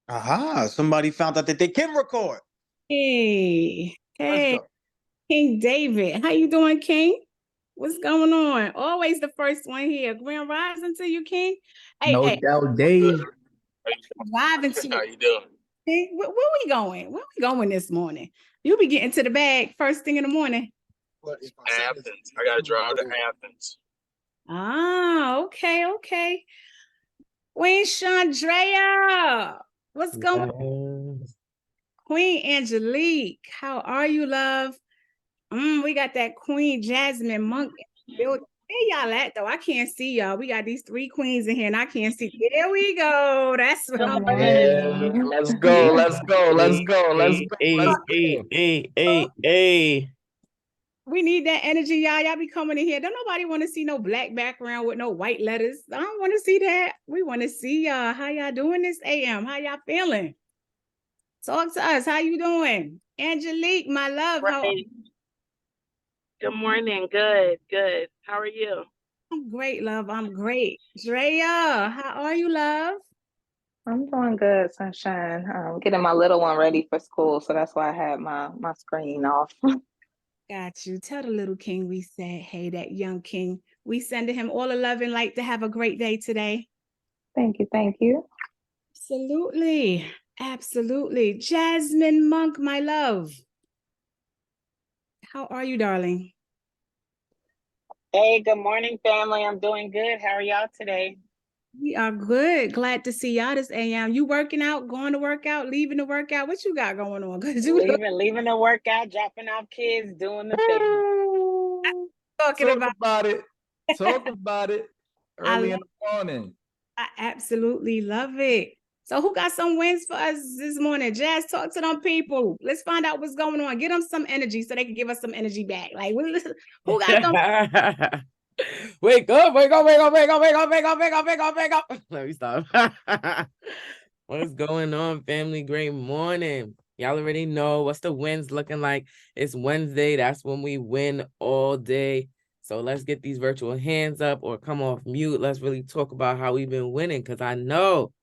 Aha, somebody found out that they can record. Hey, Let's hey, go. King David. How you doing, King? What's going on? Always the first one here. Grand rising to you, King. Hey, No hey, doubt, Good. Dave. driving to How you doing? King. Where we going? Where we going this morning? You be getting to the bag first thing in the morning. Athens. I gotta drive to Athens. Ah, okay, okay. Queen Chandrea. What's going on? Yes. Queen Angelique. How are you, love? We got that Queen Jasmine Monk built. Where y'all at though? I can't see y'all. We got these three queens in here, and I can't see. There we go. That's what Good I'm. Yeah, morning. let's go, let's go, let's Hey, go, let's hey, go, let's hey, hey, go. hey, hey, hey. We need that energy, y'all. Y'all be coming in here. Don't nobody want to see no black background with no white letters. I don't want to see that. We want to see y'all. How y'all doing this AM? How y'all feeling? Talk to us. How you doing? Angelique, my love. How Right. Good morning. Good, good. How are you? I'm great, love. I'm great. Drea, how are you, love? I'm doing good, sunshine. Getting my little one ready for school, so that's why I had my screen off. Got you. Tell the little king we said, hey, that young king. We sending him all the love and light to have a great day today. Thank you, thank you. Absolutely. Absolutely. Jasmine Monk, my love. How are you, darling? Hey, good morning, family. I'm doing good. How are y'all today? We are good. Glad to see y'all this AM. You working out, going to work out, leaving the workout? What you got going on? Because you look Leaving the workout, dropping off kids, doing the thing. Woo! talking Talk about. about it. Talk about it I early love in the morning. I absolutely love it. So who got some wins for us this morning? Jazz, talk to them people. Let's find out what's going on. Get them some energy so they can give us some energy back. Like, who got some? Wake up, wake up, wake up, wake up, wake up, wake up, wake up, wake up, wake up. Let me stop. What's going on, family? Great morning. Y'all already know what's the wins looking like. It's Wednesday. That's when we win all day. So let's get these virtual hands up or come off mute. Let's really talk about how we've been winning because I know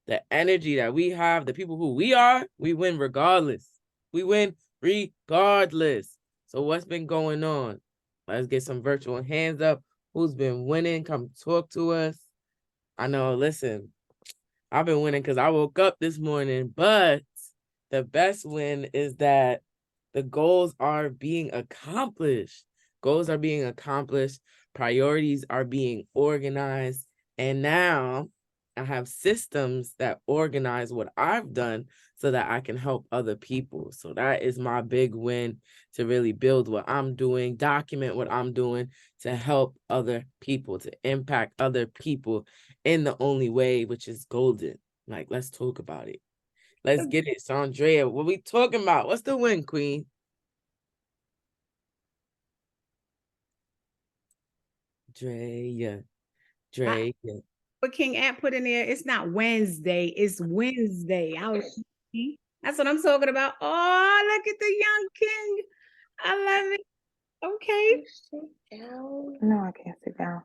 the energy that we have, the people who we are, we win regardless. We win regardless. So what's been going on? Let's get some virtual hands up. Who's been winning? Come talk to us. I know, listen, I've been winning because I woke up this morning, but the best win is that the goals are being accomplished. Goals are being accomplished. Priorities are being organized. And now I have systems that organize what I've done so that I can help other people. So that is my big win, to really build what I'm doing, document what I'm doing to help other people, to impact other people in the only way, which is golden. Like, let's talk about it. Let's get it. So, Andrea, what we talking about? What's the win, Queen? Drea. Drea. What King App put in there? It's not Wednesday. It's Wednesday. That's what I'm talking about. Oh, look at the young king. I love it. Okay. No, I can't sit down.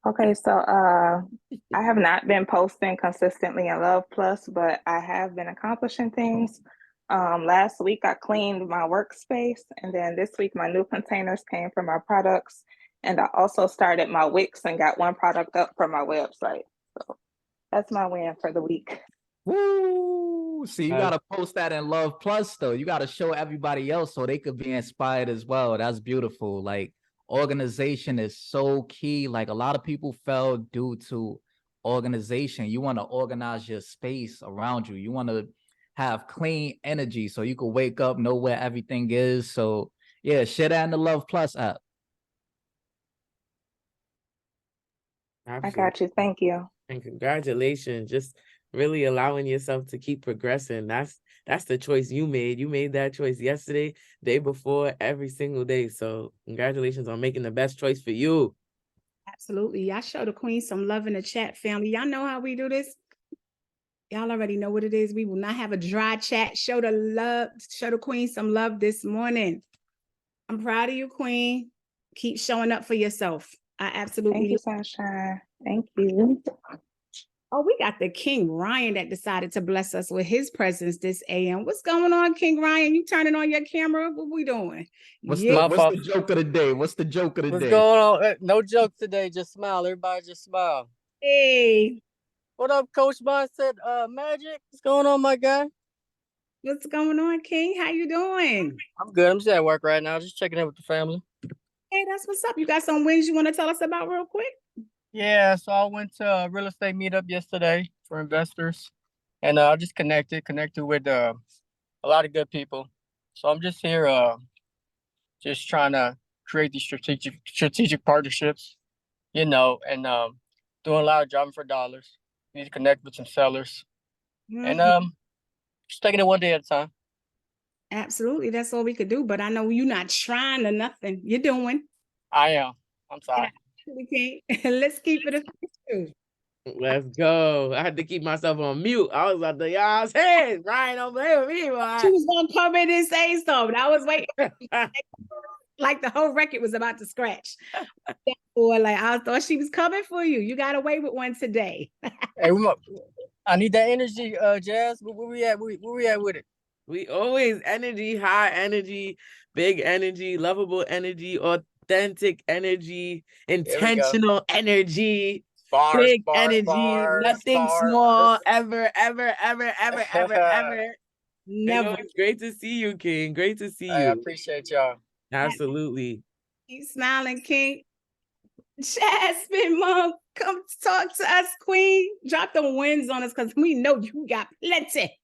Okay, so I have not been posting consistently in Love Plus, but I have been accomplishing things. Last week I cleaned my workspace, and then this week my new containers came for my products, and I also started my Wix and got one product up for my website. So that's my win for the week. Woo! See, you Uh, gotta post that in Love Plus though. You gotta show everybody else so they could be inspired as well. That's beautiful. Like organization is so key. Like a lot of people fail due to organization. You want to organize your space around you. You want to have clean energy so you can wake up, know where everything is. So yeah, share that in the Love Plus app. I absolutely. got you. Thank you. And congratulations. Just really allowing yourself to keep progressing. That's the choice you made. You made that choice yesterday, day before, every single day. So congratulations on making the best choice for you. Absolutely. Y'all show the queen some love in the chat, family. Y'all know how we do this. Y'all already know what it is. We will not have a dry chat. Show the love, show the queen some love this morning. I'm proud of you, queen. Keep showing up for yourself. I Thank absolutely you, Sunshine. Thank you. Oh, we got the King Ryan that decided to bless us with his presence this AM. What's going on, King Ryan? You turning on your camera? What we doing? What's Yeah. the joke of the day? What's the joke of the What's day? going on? No joke today. Just smile. Everybody just smile. Hey, What up, Coach Mindset? Magic. What's going on, my guy? what's going on, King? How you doing? I'm good. I'm just at work right now. Just checking in with the family. Hey, that's what's up. You got some wins you want to tell us about real quick? Yeah. So I went to a real estate meetup yesterday for investors, and I just connected with a lot of good people. So I'm just here, just trying to create these strategic partnerships, and doing a lot of driving for dollars. Need to connect with some sellers, and Mhm. just taking it one day at a time. Absolutely. That's all we could do. But I know you're not trying or nothing. You're doing. I am. I'm sorry. We can't. Let's keep it official. Let's go. I had to keep myself on mute. I was about to y'all's head. Ryan, don't play with me, She boy. was gonna come in and say so, but I was waiting. Like the whole record was about to scratch. Or like I thought she was coming for you. You got away with one today. Hey, I need that energy, Jazz. Where we at? Where we at with it? We always energy, high energy, big energy, lovable energy, authentic energy, intentional energy, big energy, nothing small, ever, ever, ever, ever, ever, ever. Never. It's great to see you, King. Great to see Hey, I you. appreciate y'all. Absolutely. Keep smiling, King. Jasmine, Mom, come talk to us, Queen. Drop the wins on us because we know you got plenty.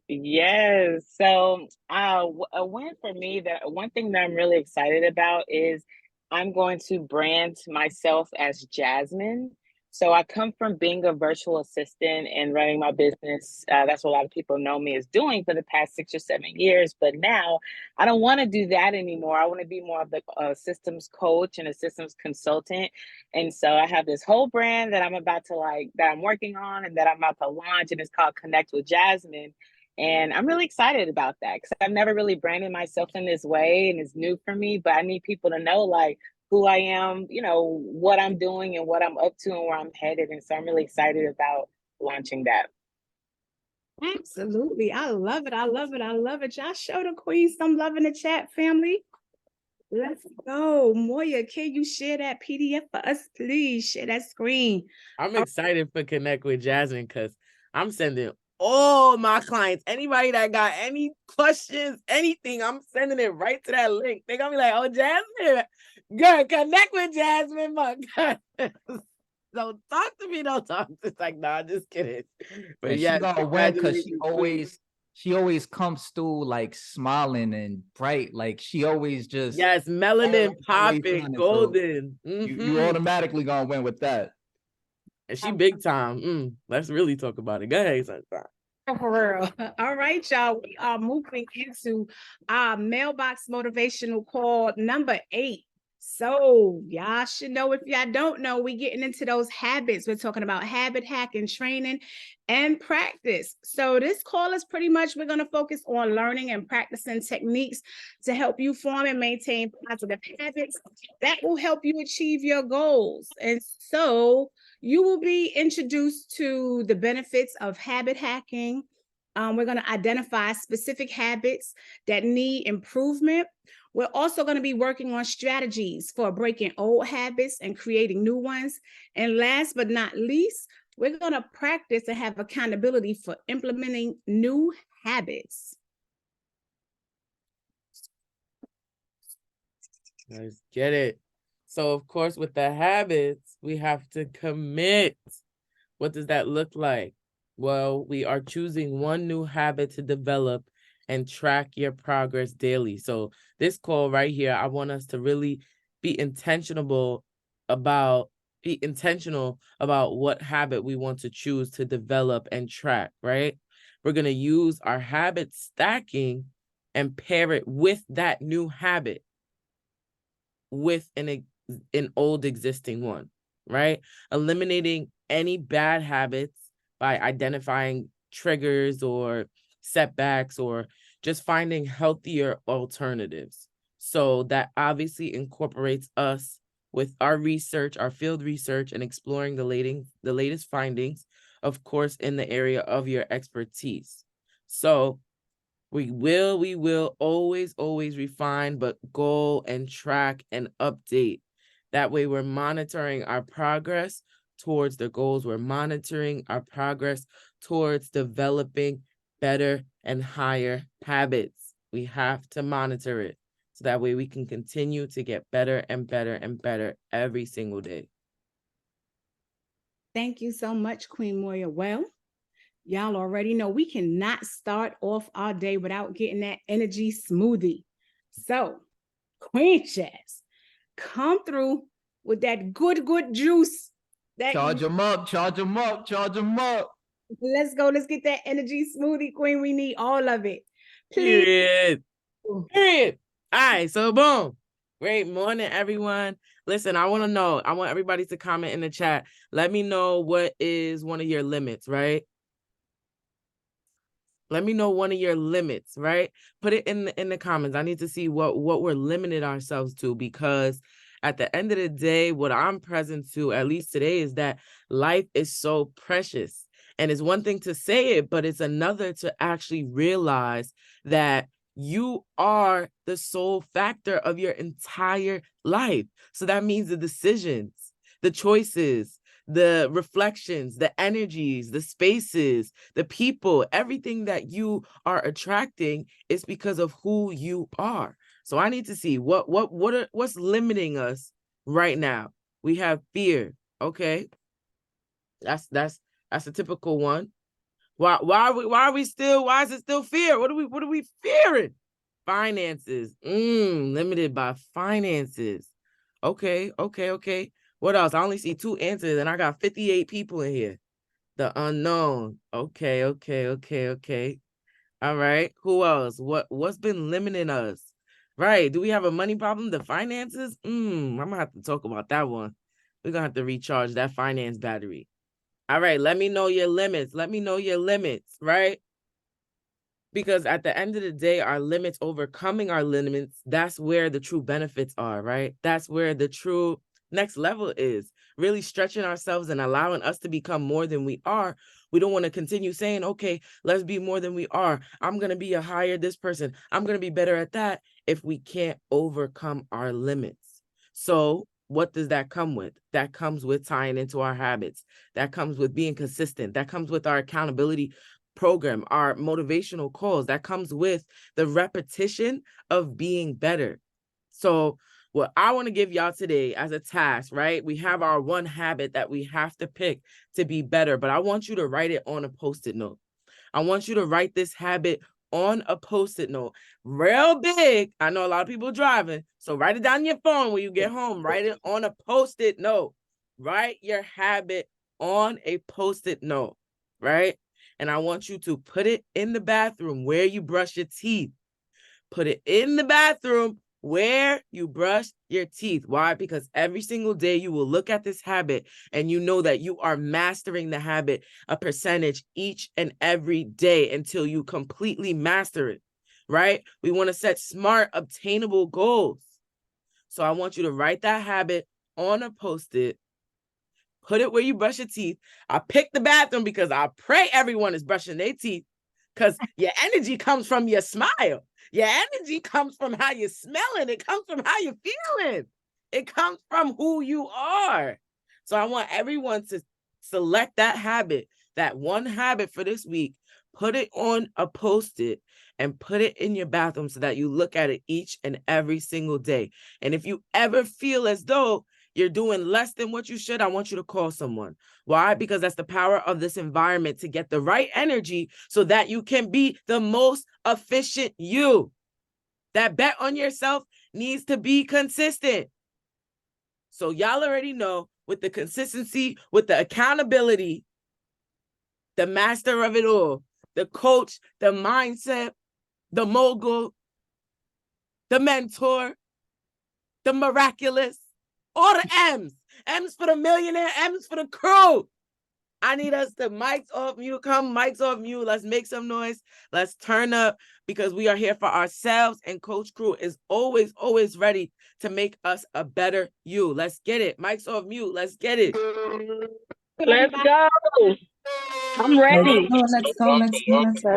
Yes. So, a win for me, that one thing that I'm really excited about is I'm going to brand myself as Jasmine. So, I come from being a virtual assistant and running my business. That's what a lot of people know me as doing for the past 6 or 7 years. But now I don't want to do that anymore. I want to be more of the systems coach and a systems consultant. And so I have this whole brand that that I'm working on and that I'm about to launch, and it's called Connect with Jasmine. And I'm really excited about that because I've never really branded myself in this way, and it's new for me. But I need people to know like who I am, what I'm doing and what I'm up to and where I'm headed. And so I'm really excited about launching that. Absolutely. I love it. I love it. I love it. Y'all show the Queen some love in the chat, family. Let's go. Moya, can you share that PDF for us, please? Share that screen. I'm excited for Connect with Jasmine because I'm sending all my clients, anybody that got any questions, anything, I'm sending it right to that link. They're gonna be like, oh, Jasmine, girl, connect with Jasmine, my God. Don't talk to me, don't talk. It's like, nah, just kidding. But And yeah, she gonna win because congratulations, she always comes through like smiling and bright. Like she always just yes, melanin always popping, shining. So golden. you automatically gonna win with that. And she big time. Let's really talk about it. Go ahead, Sunshine. For real. All right, y'all. We are moving into our mailbox motivational call number 8. So y'all should know, if y'all don't know, we getting into those habits. We're talking about habit hacking, training, and practice. So this call is pretty much, we're going to focus on learning and practicing techniques to help you form and maintain positive habits that will help you achieve your goals. And so you will be introduced to the benefits of habit hacking. We're going to identify specific habits that need improvement. We're also going to be working on strategies for breaking old habits and creating new ones. And last but not least, we're going to practice and have accountability for implementing new habits. Let's get it. So, of course, with the habits, we have to commit. What does that look like? Well, we are choosing one new habit to develop and track your progress daily. So this call right here, I want us to really be intentional about what habit we want to choose to develop and track, right? We're going to use our habit stacking and pair it with that new habit with an old existing one, right? Eliminating any bad habits by identifying triggers or setbacks, or just finding healthier alternatives. So that obviously incorporates us with our research, our field research, and exploring the latest findings of course, in the area of your expertise. So we will always refine, but goal and track and update. That way we're monitoring our progress towards the goals. We're monitoring our progress towards developing better and higher habits. We have to monitor it so that way we can continue to get better and better and better every single day. Thank you so much, Queen Moya. Well, y'all already know we cannot start off our day without getting that energy smoothie. So, Queen Shaz, come through with that good juice. Charge them up, charge them up, charge them up. Let's go. Let's get that energy smoothie, Queen. We need all of it. Please. Period. All right, so boom. Great morning, everyone. Listen, I want everybody to comment in the chat. Let me know what is one of your limits, right? Let me know one of your limits, right? Put it in the comments. I need to see what we're limiting ourselves to, because at the end of the day, what I'm present to, at least today, is that life is so precious. And it's one thing to say it, but it's another to actually realize that you are the sole factor of your entire life. So that means the decisions, the choices, the reflections, the energies, the spaces, the people, everything that you are attracting is because of who you are. So I need to see what's limiting us right now. We have fear. Okay. That's a typical one. Why is it still fear? What are we fearing? Finances. Limited by finances. Okay. What else? I only see 2 answers and I got 58 people in here. The unknown. Okay. All right. Who else? What's been limiting us? Right. Do we have a money problem? The finances? I'm gonna have to talk about that one. We're gonna have to recharge that finance battery. All right. Let me know your limits. Right? Because at the end of the day, our limits, overcoming our limits, that's where the true benefits are, right? That's where the true next level is. Really stretching ourselves and allowing us to become more than we are. We don't want to continue saying, okay, let's be more than we are. I'm going to be a higher this person. I'm going to be better at that, if we can't overcome our limits. So what does that come with? That comes with tying into our habits. That comes with being consistent. That comes with our accountability program, our motivational calls. That comes with the repetition of being better. So what I want to give y'all today as a task, right? We have our one habit that we have to pick to be better, but I want you to write it on a Post-it note. I want you to write this habit on a Post-it note, real big. I know a lot of people driving, so write it down on your phone when you get home. Write it on a Post-it note. Write your habit on a Post-it note, right? And I want you to put it in the bathroom where you brush your teeth. Put it in the bathroom where you brush your teeth. Why? Because every single day you will look at this habit and you know that you are mastering the habit a percentage each and every day until you completely master it, right? We want to set smart, obtainable goals. So I want you to write that habit on a Post-it. Put it where you brush your teeth. I picked the bathroom because I pray everyone is brushing their teeth, because your energy comes from your smile. Your energy comes from how you're smelling. It comes from how you're feeling. It comes from who you are. So I want everyone to select that habit, that one habit for this week, put it on a Post-it and put it in your bathroom so that you look at it each and every single day. And if you ever feel as though you're doing less than what you should, I want you to call someone. Why? Because that's the power of this environment, to get the right energy so that you can be the most efficient you. That bet on yourself needs to be consistent. So y'all already know, with the consistency, with the accountability, the master of it all, the coach, the mindset, the mogul, the mentor, the miraculous, all the M's. M's for the millionaire, M's for the crew. I need us to mics off mute. Come, mics off mute. Let's make some noise. Let's turn up, because we are here for ourselves, and Coach Crew is always ready to make us a better you. Let's get it. Mics off mute. Let's get it. Let's go. I'm ready. Let's go. Let's go. Let's go.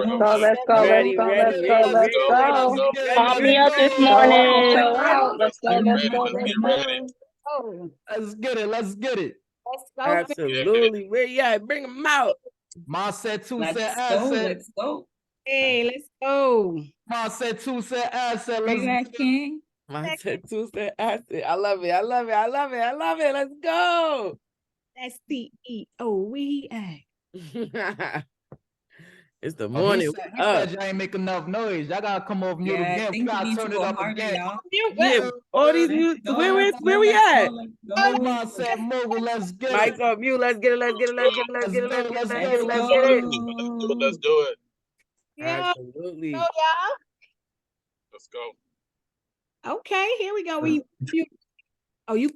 Ready, ready, ready, Let's ready, go. ready. Pump me up this Show out, morning. show out. Let's go. Let's get ready. Oh, Let's get it. Let's get it. let's go. Absolutely. Where you at? Bring them out. Ma said two said asset. Hey, let's go. Ma said two said asset. Let's get it. King. My tattoo said acid. I love it. I love it. I love it. I love it. Let's go. That's CEO. Where he at? It's the Oh, morning. he said y'all ain't make enough noise. Y'all gotta come off mute again. We gotta turn it up again. Yeah, all these mute. Where we at? Ma said Mogul, let's get Mike's it. on mute. Let's get it. Let's get it. Let's get it. Let's get it. Let's get it. Let's get it. Let's get it. Let's do it. Yeah. Absolutely. Go, y'all. Let's go. Okay, here we go. You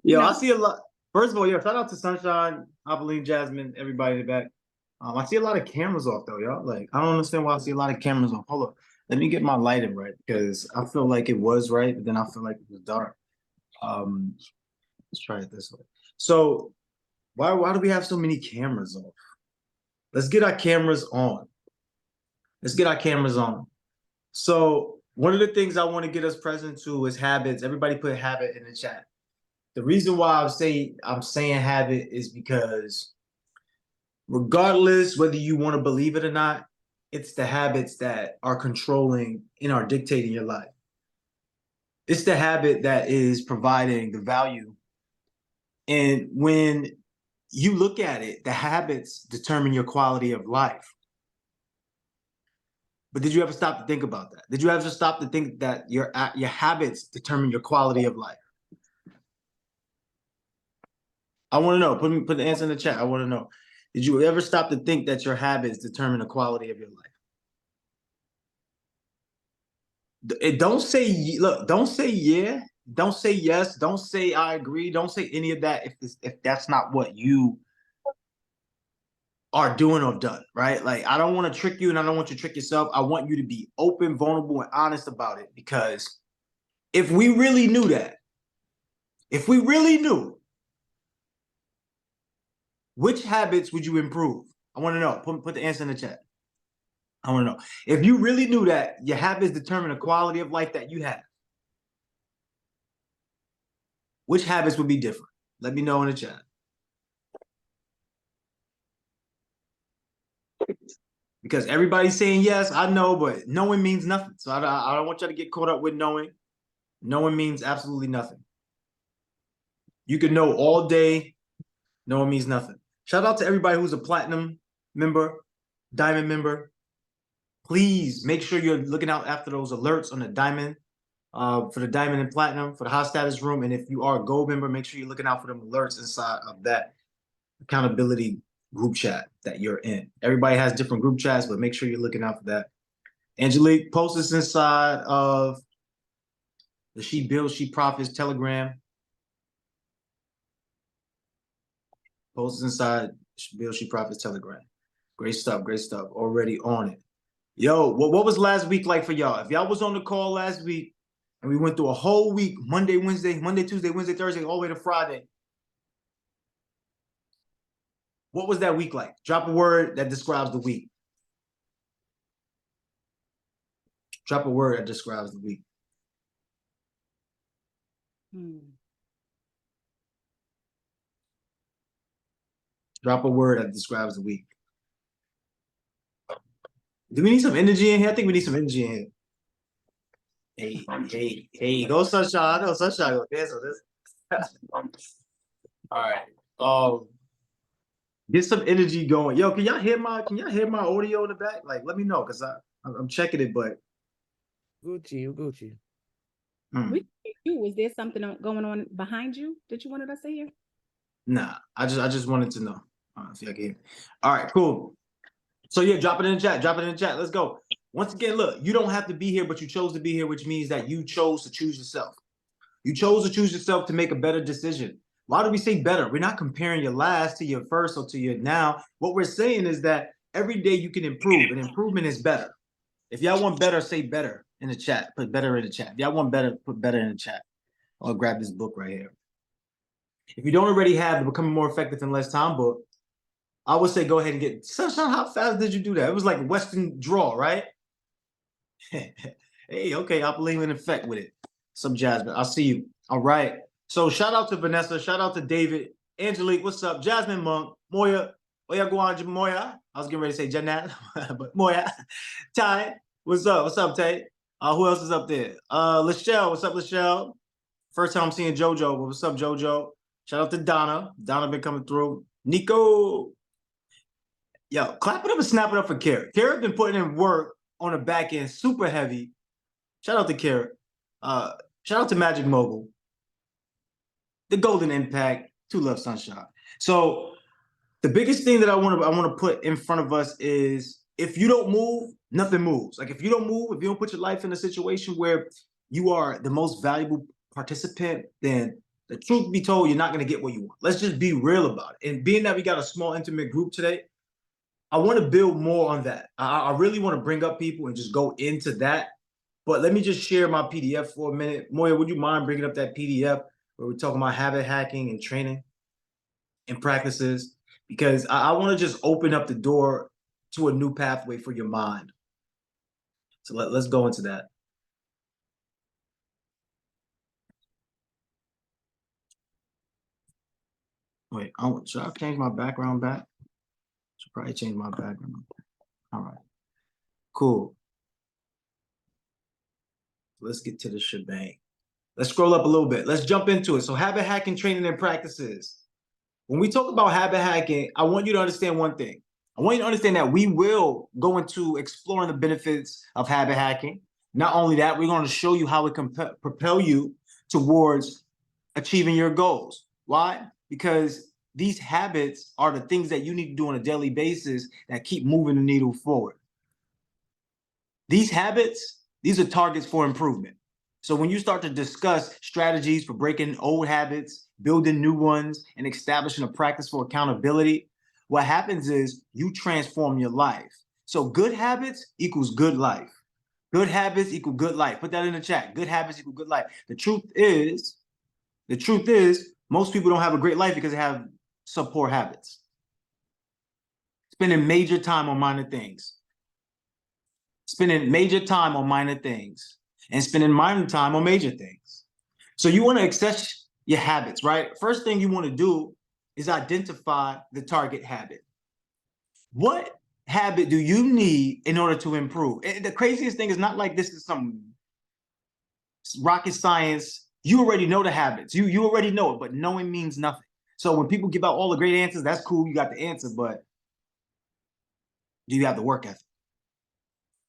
Yo, no. I see a lot. First of all, shout out to Sunshine, Apolline, Jasmine, everybody in the back. I see a lot of cameras off though, y'all. Like, I don't understand why I see a lot of cameras off. Hold up. Let me get my lighting right because I feel like it was right, but then I feel like it was dark. Let's try it this way. So why do we have so many cameras off? Let's get our cameras on. Let's get our cameras on. So one of the things I want to get us present to is habits. Everybody put habit in the chat. The reason why I'm saying habit is because regardless whether you want to believe it or not, it's the habits that are controlling and are dictating your life. It's the habit that is providing the value. And when you look at it, the habits determine your quality of life. But did you ever stop to think about that? Did you ever stop to think that your habits determine your quality of life? I want to know. Put the answer in the chat. I want to know. Did you ever stop to think that your habits determine the quality of your life? Don't say look. Don't say yeah. Don't say yes. Don't say I agree. Don't say any of that if that's not what you are doing or done, right? Like, I don't want to trick you and I don't want you to trick yourself. I want you to be open, vulnerable, and honest about it, because if we really knew that, if we really knew, which habits would you improve? I want to know. Put the answer in the chat. I want to know. If you really knew that your habits determine the quality of life that you have, which habits would be different? Let me know in the chat. Because everybody's saying yes, I know, but knowing means nothing. So I don't want y'all to get caught up with knowing. Knowing means absolutely nothing. You can know all day. Knowing means nothing. Shout out to everybody who's a platinum member, diamond member. Please make sure you're looking out after those alerts on the diamond, for the diamond and platinum, for the high status room. And if you are a gold member, make sure you're looking out for them alerts inside of that accountability group chat that you're in. Everybody has different group chats, but make sure you're looking out for that. Angelique, post this inside of the She Builds, She Profits Telegram. Post this inside She Builds, She Profits Telegram. Great stuff, great stuff. Already on it. Yo, what was last week like for y'all? If y'all was on the call last week and we went through a whole week, Monday, Tuesday, Wednesday, Thursday, all the way to Friday, what was that week like? Drop a word that describes the week. Drop a word that describes the week. Drop a word that describes the week. Do we need some energy in here? I think we need some energy in here. Hey, go Sunshine. I know Sunshine will dance on this. All right. Get some energy going. Yo, can y'all hear my audio in the back? Like, let me know, because I'm checking it, but Gucci. Was there something going on behind you that you wanted us to hear? Nah, I just wanted to know. See, I can hear. All right, cool. So yeah, drop it in the chat. Drop it in the chat. Let's go. Once again, look, you don't have to be here, but you chose to be here, which means that you chose to choose yourself. You chose to choose yourself to make a better decision. Why do we say better? We're not comparing your last to your first or to your now. What we're saying is that every day you can improve, and improvement is better. If y'all want better, say better in the chat. Put better in the chat. If y'all want better, put better in the chat. I'll grab this book right here. If you don't already have the Becoming More Effective in Less Time book, I would say go ahead and get Sunshine. How fast did you do that? It was like a Western draw, right? Hey, okay, I believe in effect with it. Some Jasmine, I'll see you. All right. So shout out to Vanessa, shout out to David, Angelique, what's up? Jasmine Monk, Moya, Oya Guanja Moya. I was getting ready to say Janat, but Moya. Ty, what's up? What's up, Tay? Who else is up there? Lachelle, what's up, Lachelle? First time I'm seeing JoJo, but what's up, JoJo? Shout out to Donna. Donna been coming through. Nico. Yo, clap it up and snap it up for Carrot. Carrot been putting in work on the back end, super heavy. Shout out to Carrot. Shout out to Magic Mogul. The Golden Impact, to Love Sunshine. So the biggest thing that I want to put in front of us is if you don't move, nothing moves. Like if you don't move, if you don't put your life in a situation where you are the most valuable participant, then the truth be told, you're not going to get what you want. Let's just be real about it. And being that we got a small, intimate group today, I want to build more on that. I really want to bring up people and just go into that. But let me just share my PDF for a minute. Moya, would you mind bringing up that PDF where we're talking about habit hacking and training and practices? Because I want to just open up the door to a new pathway for your mind. So let's go into that. Wait, should I change my background back? Should probably change my background. All right, cool. Let's get to the shebang. Let's scroll up a little bit. Let's jump into it. So habit hacking, training, and practices. When we talk about habit hacking, I want you to understand one thing. I want you to understand that we will go into exploring the benefits of habit hacking. Not only that, we're going to show you how it can propel you towards achieving your goals. Why? Because these habits are the things that you need to do on a daily basis that keep moving the needle forward. These habits, these are targets for improvement. So when you start to discuss strategies for breaking old habits, building new ones, and establishing a practice for accountability, what happens is you transform your life. So good habits equals good life. Good habits equal good life. Put that in the chat. Good habits equal good life. The truth is, most people don't have a great life because they have poor habits. Spending major time on minor things. Spending major time on minor things. And spending minor time on major things. So you want to assess your habits, right? First thing you want to do is identify the target habit. What habit do you need in order to improve? And the craziest thing is not like this is some rocket science. You already know the habits. You already know it, but knowing means nothing. So when people give out all the great answers, that's cool. You got the answer, but do you have the work ethic?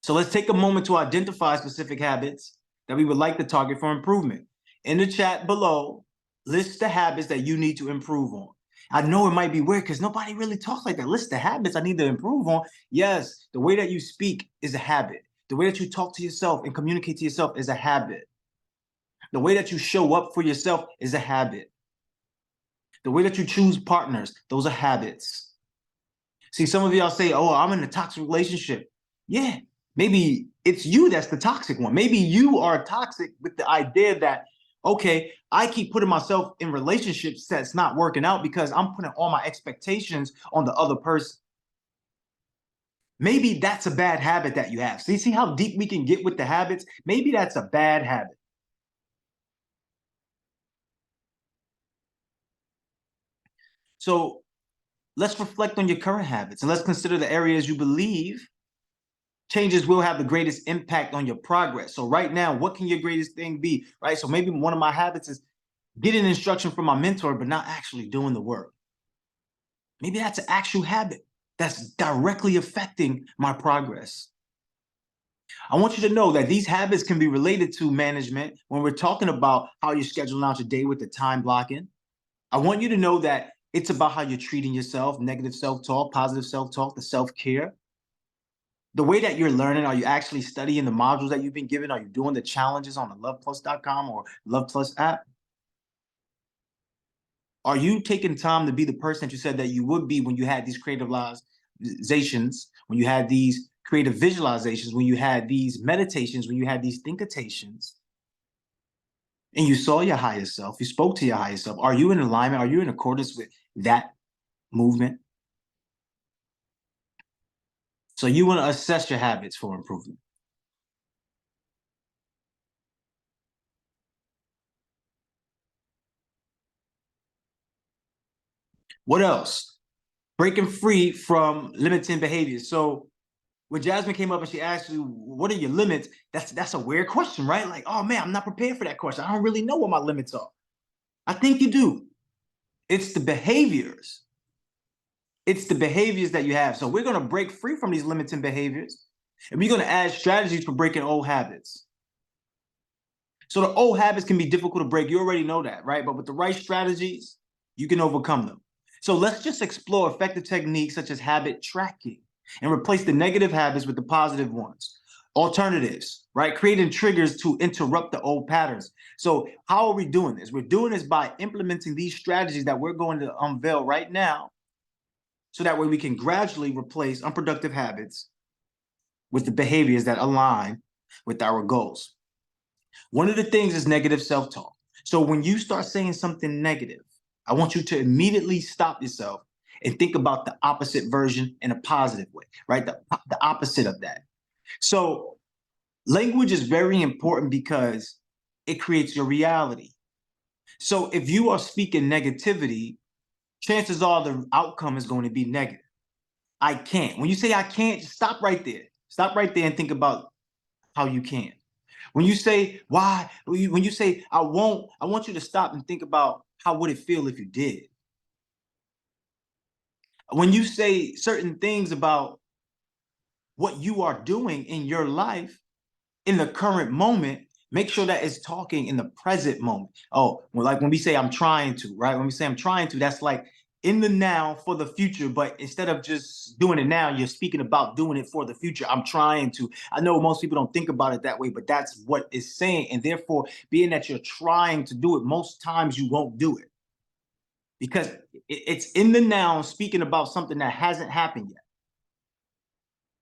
So let's take a moment to identify specific habits that we would like to target for improvement. In the chat below, list the habits that you need to improve on. I know it might be weird because nobody really talks like that. List the habits I need to improve on. Yes, the way that you speak is a habit. The way that you talk to yourself and communicate to yourself is a habit. The way that you show up for yourself is a habit. The way that you choose partners, those are habits. See, some of y'all say, oh, I'm in a toxic relationship. Yeah, maybe it's you that's the toxic one. Maybe you are toxic with the idea that, okay, I keep putting myself in relationships that's not working out because I'm putting all my expectations on the other person. Maybe that's a bad habit that you have. See how deep we can get with the habits? Maybe that's a bad habit. So let's reflect on your current habits and let's consider the areas you believe changes will have the greatest impact on your progress. So right now, what can your greatest thing be, right? So maybe one of my habits is getting instruction from my mentor, but not actually doing the work. Maybe that's an actual habit that's directly affecting my progress. I want you to know that these habits can be related to management when we're talking about how you're scheduling out your day with the time blocking. I want you to know that it's about how you're treating yourself, negative self-talk, positive self-talk, the self-care. The way that you're learning, are you actually studying the modules that you've been given? Are you doing the challenges on the loveplus.com or Love Plus app? Are you taking time to be the person that you said that you would be when you had these creative visualizations, when you had these creative visualizations, when you had these meditations, when you had these thinkitations, and you saw your higher self, you spoke to your higher self? Are you in alignment? Are you in accordance with that movement? So you want to assess your habits for improvement. What else? Breaking free from limiting behaviors. So when Jasmine came up and she asked you, what are your limits? That's a weird question, right? Like, oh man, I'm not prepared for that question. I don't really know what my limits are. I think you do. It's the behaviors. It's the behaviors that you have. So we're going to break free from these limiting behaviors, and we're going to add strategies for breaking old habits. So the old habits can be difficult to break. You already know that, right? But with the right strategies, you can overcome them. So let's just explore effective techniques such as habit tracking and replace the negative habits with the positive ones. Alternatives, right? Creating triggers to interrupt the old patterns. So how are we doing this? We're doing this by implementing these strategies that we're going to unveil right now. So that way we can gradually replace unproductive habits with the behaviors that align with our goals. One of the things is negative self-talk. So when you start saying something negative, I want you to immediately stop yourself and think about the opposite version in a positive way, right? The opposite of that. So language is very important because it creates your reality. So if you are speaking negativity, chances are the outcome is going to be negative. I can't. When you say I can't, just stop right there. Stop right there and think about how you can. When you say why, when you say I won't, I want you to stop and think about how would it feel if you did. When you say certain things about what you are doing in your life in the current moment, make sure that it's talking in the present moment. Oh, well, like when we say I'm trying to, right? When we say I'm trying to, that's like in the now for the future, but instead of just doing it now, you're speaking about doing it for the future. I'm trying to. I know most people don't think about it that way, but that's what it's saying. And therefore, being that you're trying to do it, most times you won't do it because it's in the now speaking about something that hasn't happened yet.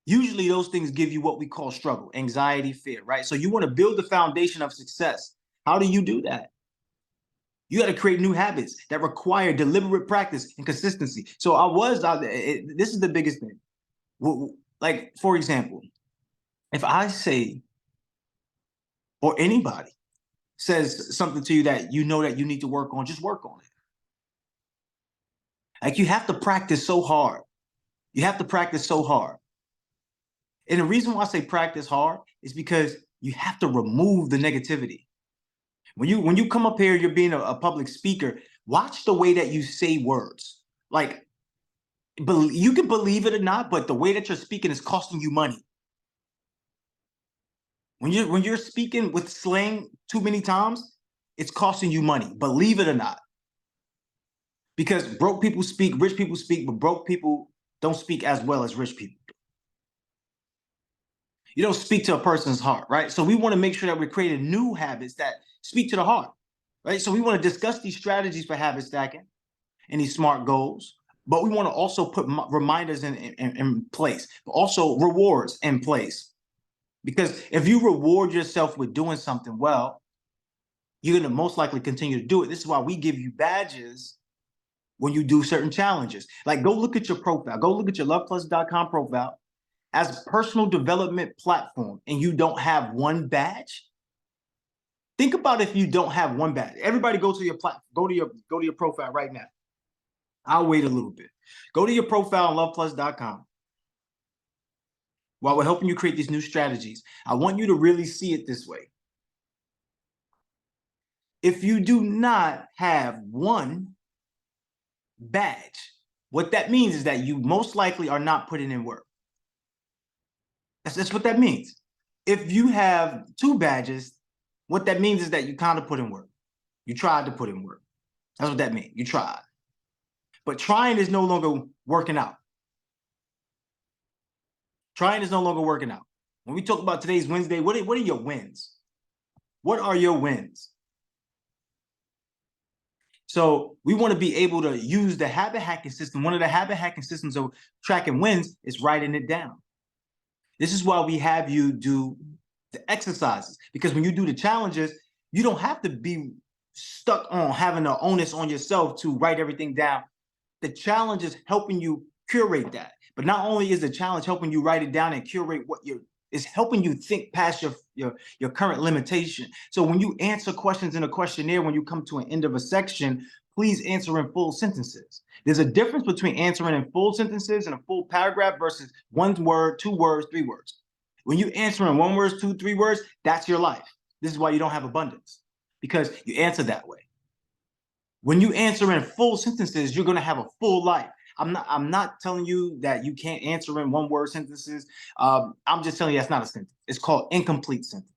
Usually those things give you what we call struggle, anxiety, fear, right? So you want to build the foundation of success. How do you do that? You got to create new habits that require deliberate practice and consistency. So this is the biggest thing. Like, for example, if I say, or anybody says something to you that you know that you need to work on, just work on it. Like you have to practice so hard. You have to practice so hard. And the reason why I say practice hard is because you have to remove the negativity. When you come up here, you're being a public speaker, watch the way that you say words. Like, you can believe it or not, but the way that you're speaking is costing you money. When you're speaking with slang too many times, it's costing you money, believe it or not. Because broke people speak, rich people speak, but broke people don't speak as well as rich people do. You don't speak to a person's heart, right? So we want to make sure that we're creating new habits that speak to the heart, right? So we want to discuss these strategies for habit stacking and these SMART goals, but we want to also put reminders in place, but also rewards in place. Because if you reward yourself with doing something well, you're going to most likely continue to do it. This is why we give you badges when you do certain challenges. Like go look at your profile, go look at your loveplus.com profile. As a personal development platform and you don't have one badge, think about if you don't have one badge. Everybody go to your platform, go to your profile right now. I'll wait a little bit. Go to your profile on loveplus.com. While we're helping you create these new strategies, I want you to really see it this way. If you do not have one badge, what that means is that you most likely are not putting in work. That's what that means. If you have two badges, what that means is that you kind of put in work. You tried to put in work. That's what that means. You tried. But trying is no longer working out. Trying is no longer working out. When we talk about today's Wednesday, what are your wins? What are your wins? So we want to be able to use the habit hacking system. One of the habit hacking systems of tracking wins is writing it down. This is why we have you do the exercises, because when you do the challenges, you don't have to be stuck on having the onus on yourself to write everything down. The challenge is helping you curate that, But not only is the challenge helping you write it down and curate what it's helping you think past your current limitation. So when you answer questions in a questionnaire, when you come to an end of a section, please answer in full sentences. There's a difference between answering in full sentences and a full paragraph versus 1 word, 2 words, 3 words. When you answer in 1 word, 2, 3 words, that's your life. This is why you don't have abundance, because you answer that way. When you answer in full sentences, you're going to have a full life. I'm not telling you that you can't answer in 1 word sentences. I'm just telling you that's not a sentence. It's called incomplete sentence.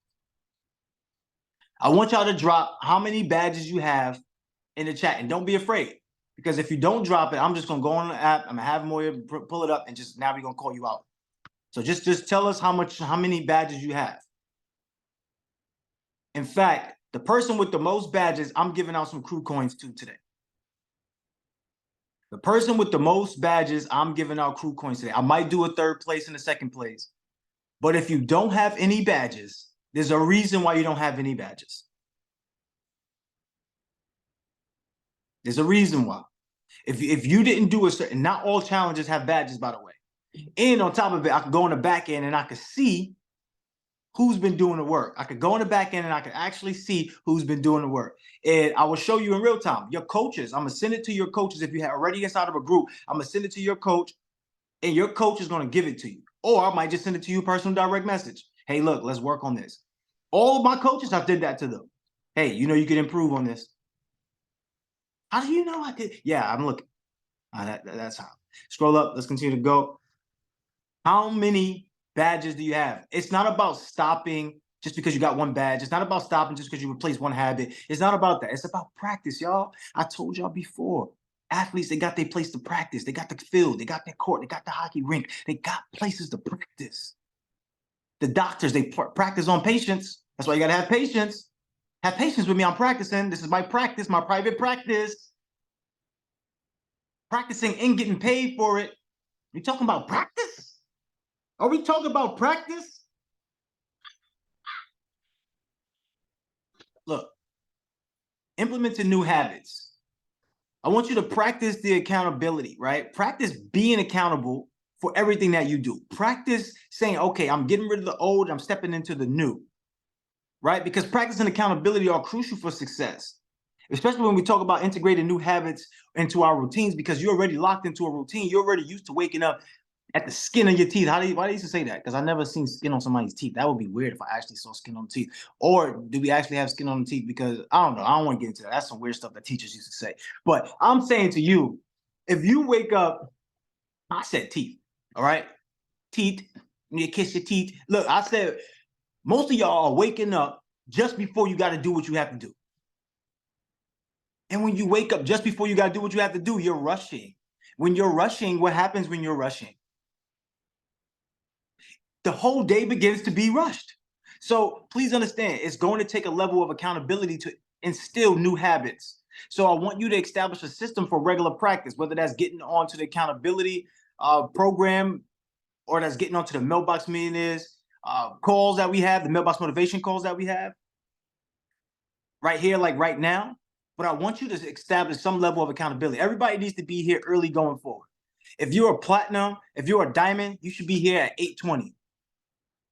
I want y'all to drop how many badges you have in the chat, and don't be afraid, because if you don't drop it, I'm just going to go on the app. I'm going to have Moya pull it up, and just now we're going to call you out. So just tell us how many badges you have. In fact, the person with the most badges, I'm giving out some crew coins to today. The person with the most badges, I'm giving out crew coins today. I might do a 3rd place and a 2nd place. But if you don't have any badges, there's a reason why you don't have any badges. There's a reason why. If you didn't do a certain, not all challenges have badges, by the way. And on top of it, I could go on the back end and I could see who's been doing the work. I could go on the back end and I could actually see who's been doing the work. And I will show you in real time. Your coaches, I'm going to send it to your coaches. If you have already inside of a group, I'm going to send it to your coach, and your coach is going to give it to you. Or I might just send it to you personal direct message. Hey, look, let's work on this. All of my coaches, I did that to them. Hey, you know you can improve on this. How do you know I did? Yeah, I'm looking. That's how. Scroll up. Let's continue to go. How many badges do you have? It's not about stopping just because you got 1 badge. It's not about stopping just because you replace 1 habit. It's not about that. It's about practice, y'all. I told y'all before. Athletes, they got their place to practice. They got the field. They got their court. They got the hockey rink. They got places to practice. The doctors, they practice on patients. That's why you got to have patience. Have patience with me. I'm practicing. This is my practice, my private practice. Practicing and getting paid for it. You talking about practice? Are we talking about practice? Look, implementing new habits. I want you to practice the accountability, right? Practice being accountable for everything that you do. Practice saying, okay, I'm getting rid of the old, I'm stepping into the new, right? Because practice and accountability are crucial for success, especially when we talk about integrating new habits into our routines, because you're already locked into a routine. You're already used to waking up at the skin of your teeth. Why do you used to say that? Because I never seen skin on somebody's teeth. That would be weird if I actually saw skin on the teeth. Or do we actually have skin on the teeth? Because I don't know. I don't want to get into that. That's some weird stuff that teachers used to say. But I'm saying to you, if you wake up, I said teeth, all right? Teeth, you kiss your teeth. Look, I said most of y'all are waking up just before you got to do what you have to do. And when you wake up just before you got to do what you have to do, you're rushing. When you're rushing, what happens when you're rushing? The whole day begins to be rushed. So please understand, it's going to take a level of accountability to instill new habits. So I want you to establish a system for regular practice, whether that's getting onto the accountability program, or that's getting onto the Mailbox Millionaires calls that we have, the Mailbox Motivation calls that we have right here, like right now. But I want you to establish some level of accountability. Everybody needs to be here early going forward. If you're a platinum, if you're a diamond, you should be here at 8:20.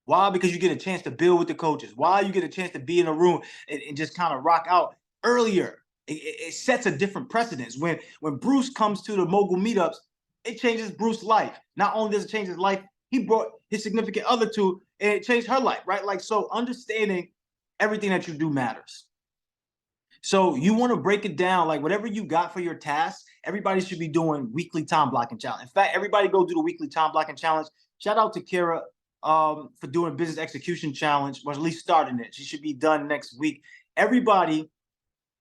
Why? Because you get a chance to build with the coaches. Why? You get a chance to be in a room and just kind of rock out earlier. It sets a different precedence. When Bruce comes to the Mogul Meet Ups, it changes Bruce's life. Not only does it change his life, he brought his significant other to, and it changed her life, right? Like, so understanding everything that you do matters. So you want to break it down, like whatever you got for your tasks, everybody should be doing weekly time blocking challenge. In fact, everybody go do the weekly time blocking challenge. Shout out to Kara for doing business execution challenge, or at least starting it. She should be done next week. Everybody,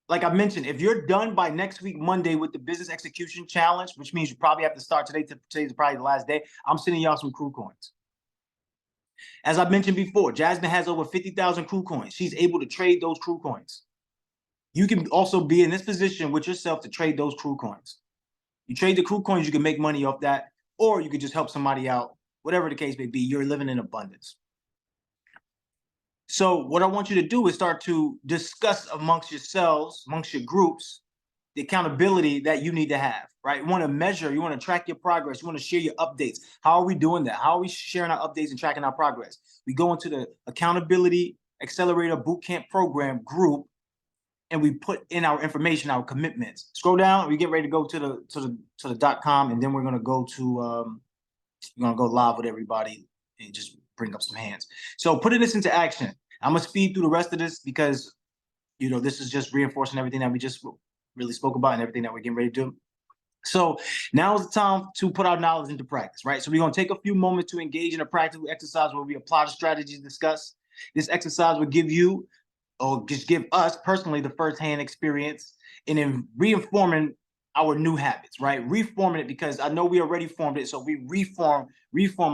like I mentioned, if you're done by next week, Monday, with the business execution challenge, which means you probably have to start today. Today's probably the last day. I'm sending y'all some crew coins. As I mentioned before, Jasmine has over 50,000 crew coins. She's able to trade those crew coins. You can also be in this position with yourself to trade those crew coins. You trade the crew coins, you can make money off that, or you could just help somebody out. Whatever the case may be, you're living in abundance. So what I want you to do is start to discuss amongst yourselves, amongst your groups, the accountability that you need to have, right? You want to measure, you want to track your progress, you want to share your updates. How are we doing that? How are we sharing our updates and tracking our progress? We go into the Accountability Accelerator Bootcamp Program group, and we put in our information, our commitments. Scroll down, we get ready to go to the .com, and then we're gonna go to we're gonna go live with everybody and just bring up some hands. So putting this into action. I'm gonna speed through the rest of this because this is just reinforcing everything that we just really spoke about and everything that we're getting ready to do. So now is the time to put our knowledge into practice, right? So we're going to take a few moments to engage in a practical exercise where we apply the strategies discussed. This exercise will give you, or just give us personally, the firsthand experience in reforming our new habits, right? Reforming it, because I know we already formed it. So we reform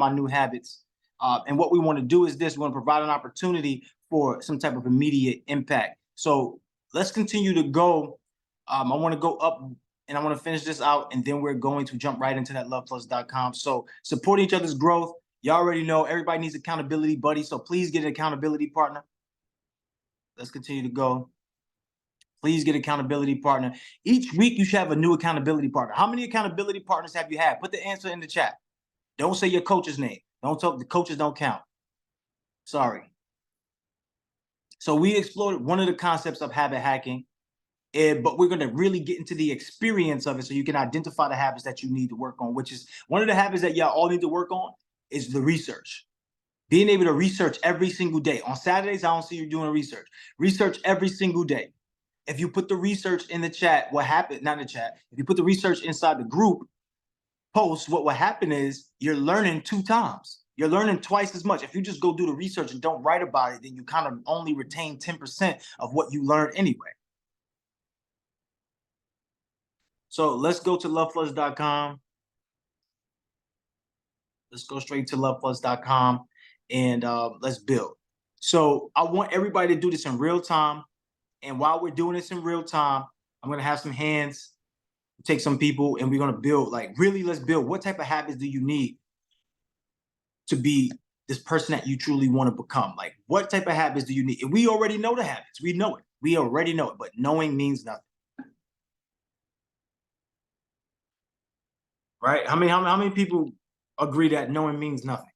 our new habits. And what we want to do is this: we want to provide an opportunity for some type of immediate impact. So let's continue to go. I want to go up and I want to finish this out, and then we're going to jump right into that luhvplus.com. So support each other's growth. You already know everybody needs accountability buddy. So please get an accountability partner. Let's continue to go. Please get accountability partner. Each week you should have a new accountability partner. How many accountability partners have you had? Put the answer in the chat. Don't say your coach's name. Don't talk, the coaches don't count. Sorry. So we explored one of the concepts of habit hacking, but we're going to really get into the experience of it so you can identify the habits that you need to work on, which is one of the habits that y'all all need to work on is the research. Being able to research every single day. On Saturdays, I don't see you doing research. Research every single day. If you put the research in the chat, what happened, not in the chat, if you put the research inside the group post, what will happen is you're learning 2 times. You're learning twice as much. If you just go do the research and don't write about it, then you kind of only retain 10% of what you learned anyway. So let's go to luhvplus.com. Let's go straight to luhvplus.com and let's build. So I want everybody to do this in real time. And while we're doing this in real time, I'm going to have some hands, take some people, and we're going to build. Like, really, let's build. What type of habits do you need to be this person that you truly want to become? Like, what type of habits do you need? And we already know the habits. We know it. We already know it. But knowing means nothing. Right? How many people agree that knowing means nothing?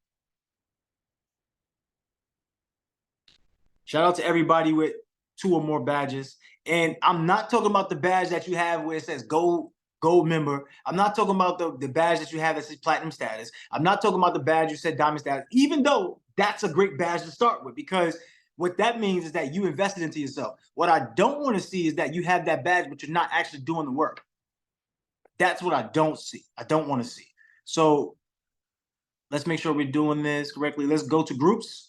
Shout out to everybody with 2 or more badges. And I'm not talking about the badge that you have where it says gold member. I'm not talking about the badge that you have that says platinum status. I'm not talking about the badge you said diamond status, even though that's a great badge to start with, because what that means is that you invested into yourself. What I don't want to see is that you have that badge, but you're not actually doing the work. That's what I don't see. I don't want to see. So let's make sure we're doing this correctly. Let's go to groups.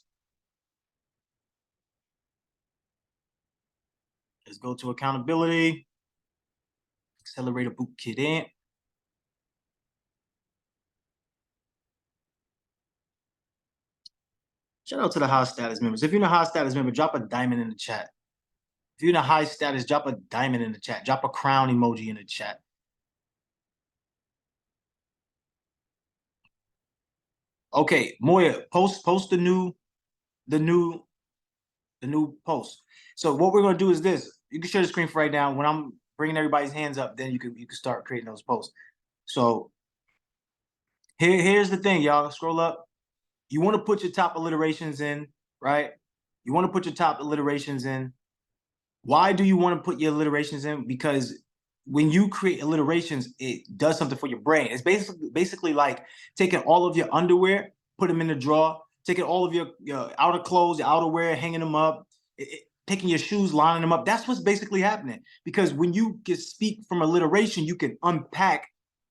Let's go to accountability. Accelerator Boot Kit in. Shout out to the high status members. If you're in a high status member, drop a diamond in the chat. If you're in a high status, drop a diamond in the chat. Drop a crown emoji in the chat. Okay, Moya, post the new post. So what we're gonna do is this. You can share the screen for right now. When I'm bringing everybody's hands up, then you can start creating those posts. So here's the thing, y'all. Scroll up. You want to put your top alliterations in, right? You want to put your top alliterations in. Why do you want to put your alliterations in? Because when you create alliterations, it does something for your brain. It's basically like taking all of your underwear, put them in the drawer, taking all of your outer clothes, your outerwear, hanging them up, taking your shoes, lining them up. That's what's basically happening. Because when you can speak from alliteration, you can unpack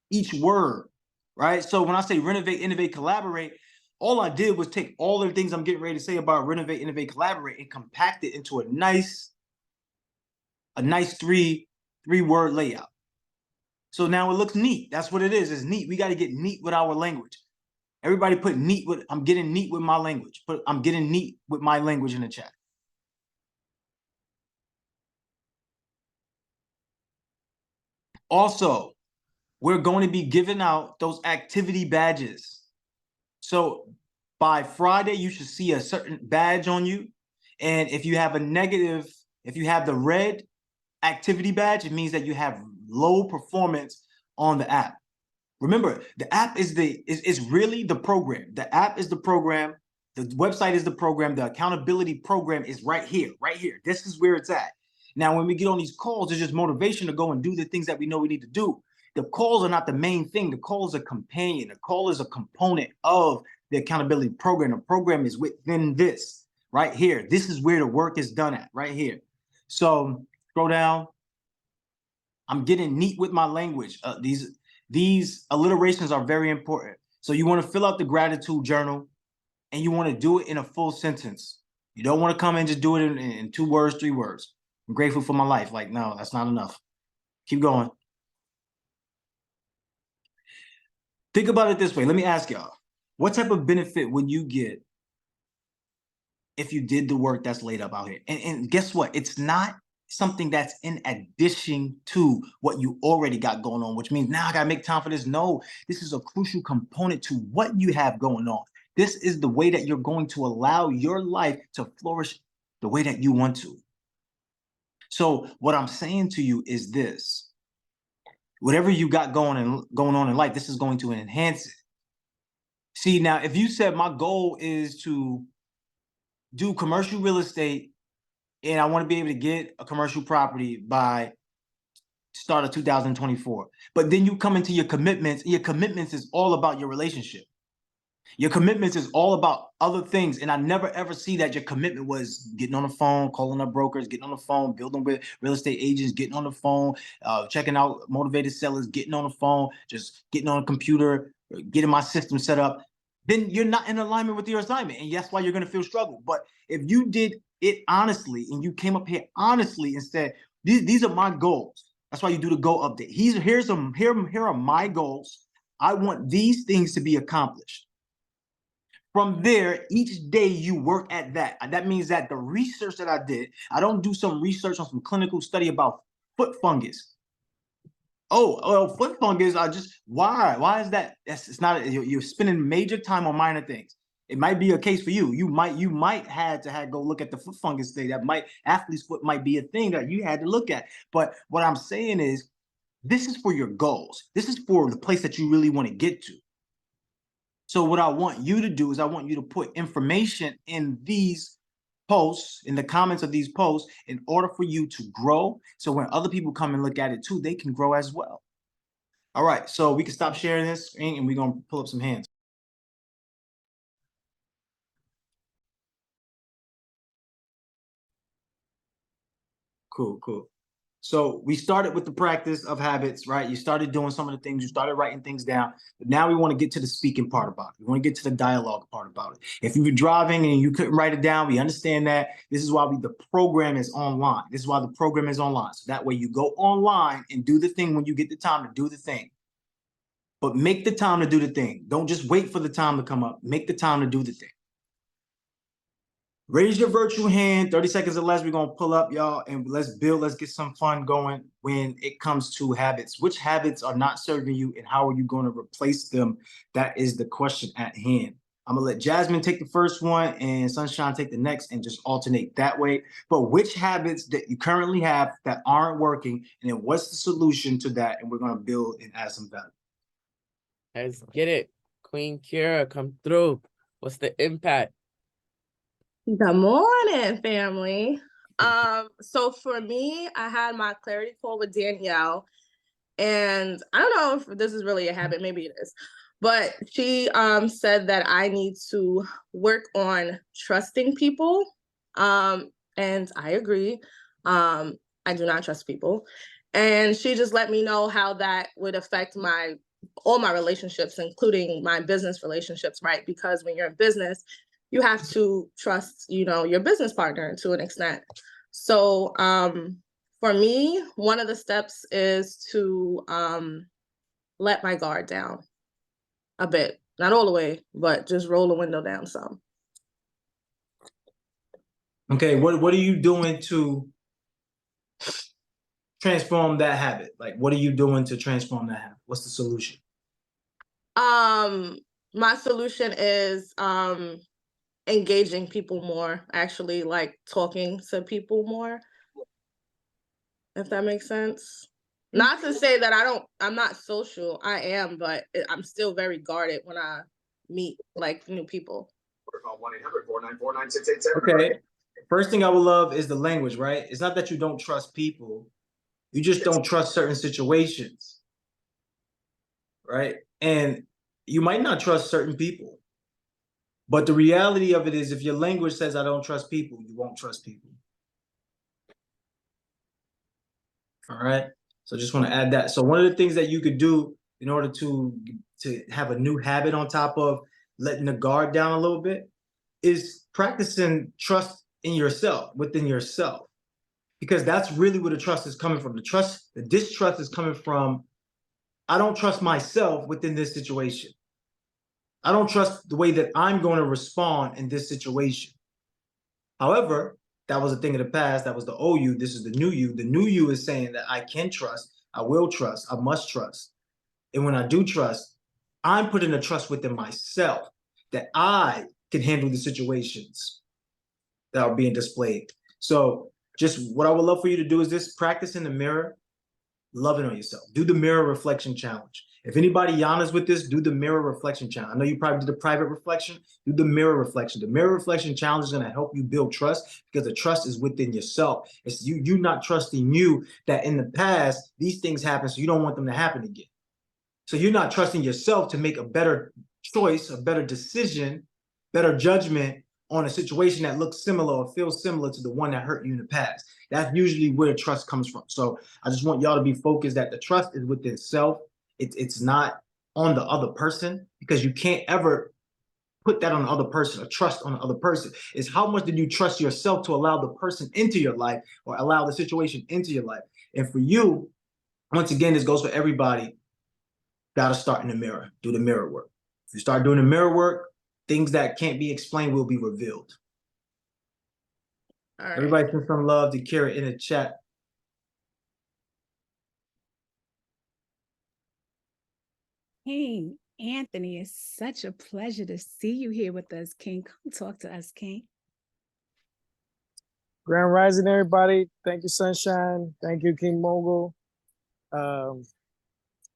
each word, right? So when I say renovate, innovate, collaborate, all I did was take all the things I'm getting ready to say about renovate, innovate, collaborate, and compact it into a nice 3-word layout. So now it looks neat. That's what it is. It's neat. We got to get neat with our language. Everybody put neat with, I'm getting neat with my language. I'm getting neat with my language in the chat. Also, we're going to be giving out those activity badges. So by Friday, you should see a certain badge on you. And if you have a negative, if you have the red activity badge, it means that you have low performance on the app. Remember, the app is really the program. The app is the program. The website is the program. The accountability program is right here, right here. This is where it's at. Now, when we get on these calls, it's just motivation to go and do the things that we know we need to do. The calls are not the main thing. The call is a companion. The call is a component of the accountability program. The program is within this right here. This is where the work is done at, right here. So scroll down. I'm getting neat with my language. These alliterations are very important. So you want to fill out the gratitude journal and you want to do it in a full sentence. You don't want to come and just do it in 2 words, 3 words. I'm grateful for my life. Like, no, that's not enough. Keep going. Think about it this way. Let me ask y'all, what type of benefit would you get if you did the work that's laid up out here? And guess what? It's not something that's in addition to what you already got going on, which means now I gotta make time for this. No, this is a crucial component to what you have going on. This is the way that you're going to allow your life to flourish the way that you want to. So what I'm saying to you is this: whatever you got going on in life, this is going to enhance it. See, now, if you said my goal is to do commercial real estate and I want to be able to get a commercial property by start of 2024, but then you come into your commitments is all about your relationship. Your commitments is all about other things. And I never ever see that your commitment was getting on the phone, calling up brokers, getting on the phone, building with real estate agents, getting on the phone, checking out motivated sellers, getting on the phone, just getting on a computer, getting my system set up. Then you're not in alignment with your assignment. And that's why you're going to feel struggle. But if you did it honestly and you came up here honestly and said, these are my goals. That's why you do the goal update. Here are my goals. I want these things to be accomplished. From there, each day you work at that. That means that the research that I did, I don't do some research on some clinical study about foot fungus. Oh, well, foot fungus, why is that? It's not, you're spending major time on minor things. It might be a case for you. You might have to go look at the foot fungus thing. Athlete's foot might be a thing that you had to look at. But what I'm saying is, this is for your goals. This is for the place that you really want to get to. So what I want you to do is I want you to put information in these posts, in the comments of these posts, in order for you to grow. So when other people come and look at it too, they can grow as well. All right, so we can stop sharing this screen and we're going to pull up some hands. Cool. So we started with the practice of habits, right? You started doing some of the things, you started writing things down. But now we want to get to the speaking part about it. We want to get to the dialogue part about it. If you were driving and you couldn't write it down, we understand that. This is why the program is online. This is why the program is online. So that way you go online and do the thing when you get the time to do the thing. But make the time to do the thing. Don't just wait for the time to come up. Make the time to do the thing. Raise your virtual hand, 30 seconds or less. We're going to pull up, y'all, and let's get some fun going when it comes to habits. Which habits are not serving you and how are you going to replace them? That is the question at hand. I'm going to let Jasmine take the first one and Sunshine take the next and just alternate that way. But which habits that you currently have that aren't working, and then what's the solution to that? And we're going to build and add some value. Let's get it. Queen Kira, come through. What's the impact? Good morning, family. So for me, I had my clarity call with Danielle, and I don't know if this is really a habit, maybe it is, but she said that I need to work on trusting people. And I agree. I do not trust people. And she just let me know how that would affect all my relationships, including my business relationships, right? Because when you're in business, you have to trust, your business partner to an extent. So for me, one of the steps is to let my guard down a bit. Not all the way, but just roll the window down some. Okay, what are you doing to transform that habit? Like, what are you doing to transform that habit? What's the solution? My solution is engaging people more, actually, like talking to people more, if that makes sense. Not to say that I'm not social. I am, but I'm still very guarded when I meet like new people. Okay. First thing I would love is the language, right? It's not that you don't trust people. You just don't trust certain situations, right? And you might not trust certain people. But the reality of it is, if your language says I don't trust people, you won't trust people. All right. So just want to add that. So one of the things that you could do in order to have a new habit on top of letting the guard down a little bit is practicing trust in yourself, within yourself, because that's really where the trust is coming from. The distrust is coming from, I don't trust myself within this situation. I don't trust the way that I'm going to respond in this situation. However, that was a thing of the past. That was the old you. This is the new you. The new you is saying that I can trust, I will trust, I must trust. And when I do trust, I'm putting a trust within myself that I can handle the situations that are being displayed. So just what I would love for you to do is this: practice in the mirror, loving on yourself. Do the mirror reflection challenge. If anybody Yana's with this, do the mirror reflection challenge. I know you probably did the private reflection. Do the mirror reflection. The mirror reflection challenge is going to help you build trust, because the trust is within yourself. It's you not trusting you that in the past these things happen, so you don't want them to happen again. So you're not trusting yourself to make a better choice, a better decision, better judgment on a situation that looks similar or feels similar to the one that hurt you in the past. That's usually where trust comes from. So I just want y'all to be focused that the trust is within self. It's not on the other person, because you can't ever put that on the other person or trust on the other person. It's how much did you trust yourself to allow the person into your life or allow the situation into your life. And for you, once again, this goes for everybody, got to start in the mirror, do the mirror work. If you start doing the mirror work, things that can't be explained will be revealed. All right. Everybody send some love to Kira in the chat. King Anthony, it's such a pleasure to see you here with us, King. Come talk to us, King. Grand Rising, everybody. Thank you, Sunshine. Thank you, King Mogul.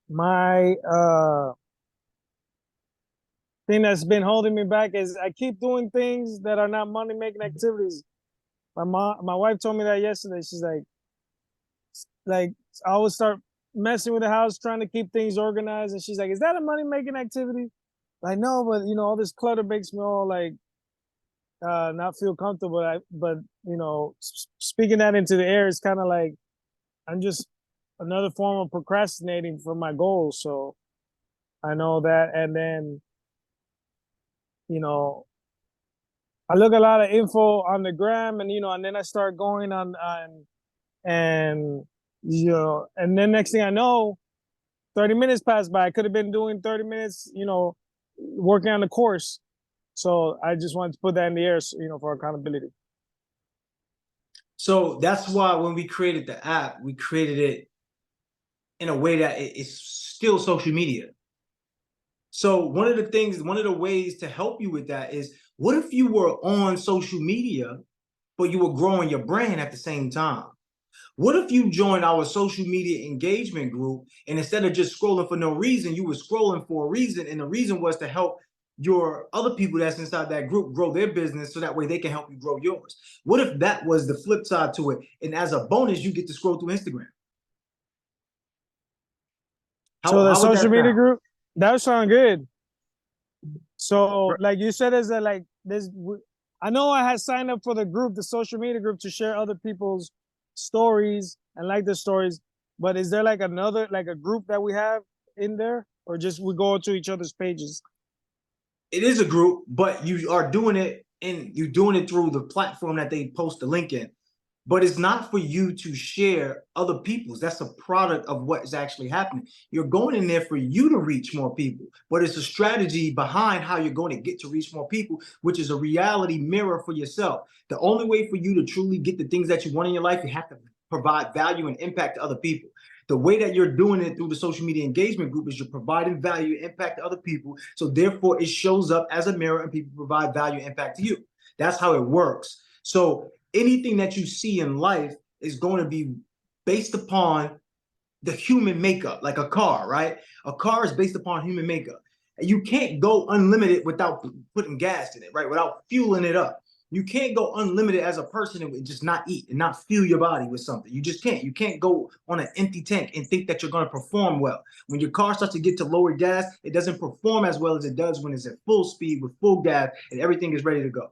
My thing that's been holding me back is I keep doing things that are not money-making activities. My wife told me that yesterday. She's like I always start messing with the house, trying to keep things organized, and she's like, "Is that a money-making activity?" Like, no, but all this clutter makes me all like not feel comfortable. But speaking that into the air is kind of like I'm just another form of procrastinating for my goals. So I know that, and then I look a lot of info on the gram, and and then I start going on and and then next thing I know, 30 minutes pass by. I could have been doing 30 minutes, working on the course. So I just wanted to put that in the air, for accountability. So that's why when we created the app, we created it in a way that it's still social media. So one of the ways to help you with that is, what if you were on social media, but you were growing your brand at the same time? What if you joined our social media engagement group, and instead of just scrolling for no reason, you were scrolling for a reason, and the reason was to help your other people that's inside that group grow their business, so that way they can help you grow yours? What if that was the flip side to it, and as a bonus, you get to scroll through Instagram? So the social media group, that would sound good. So like you said, is that like this? I know I had signed up for the group, the social media group, to share other people's stories and like the stories. But is there like a group that we have in there, or just we go to each other's pages? It is a group, but you are doing it, and you're doing it through the platform that they post the link in. But it's not for you to share other people's. That's a product of what is actually happening. You're going in there for you to reach more people, but it's a strategy behind how you're going to get to reach more people, which is a reality mirror for yourself. The only way for you to truly get the things that you want in your life, you have to provide value and impact to other people. The way that you're doing it through the social media engagement group is you're providing value, impact to other people. So therefore it shows up as a mirror, and people provide value, impact to you. That's how it works. So anything that you see in life is going to be based upon the human makeup, like a car, right? A car is based upon human makeup. You can't go unlimited without putting gas in it, right? Without fueling it up. You can't go unlimited as a person and just not eat and not fuel your body with something. You just can't. You can't go on an empty tank and think that you're going to perform well. When your car starts to get to lower gas, it doesn't perform as well as it does when it's at full speed with full gas and everything is ready to go.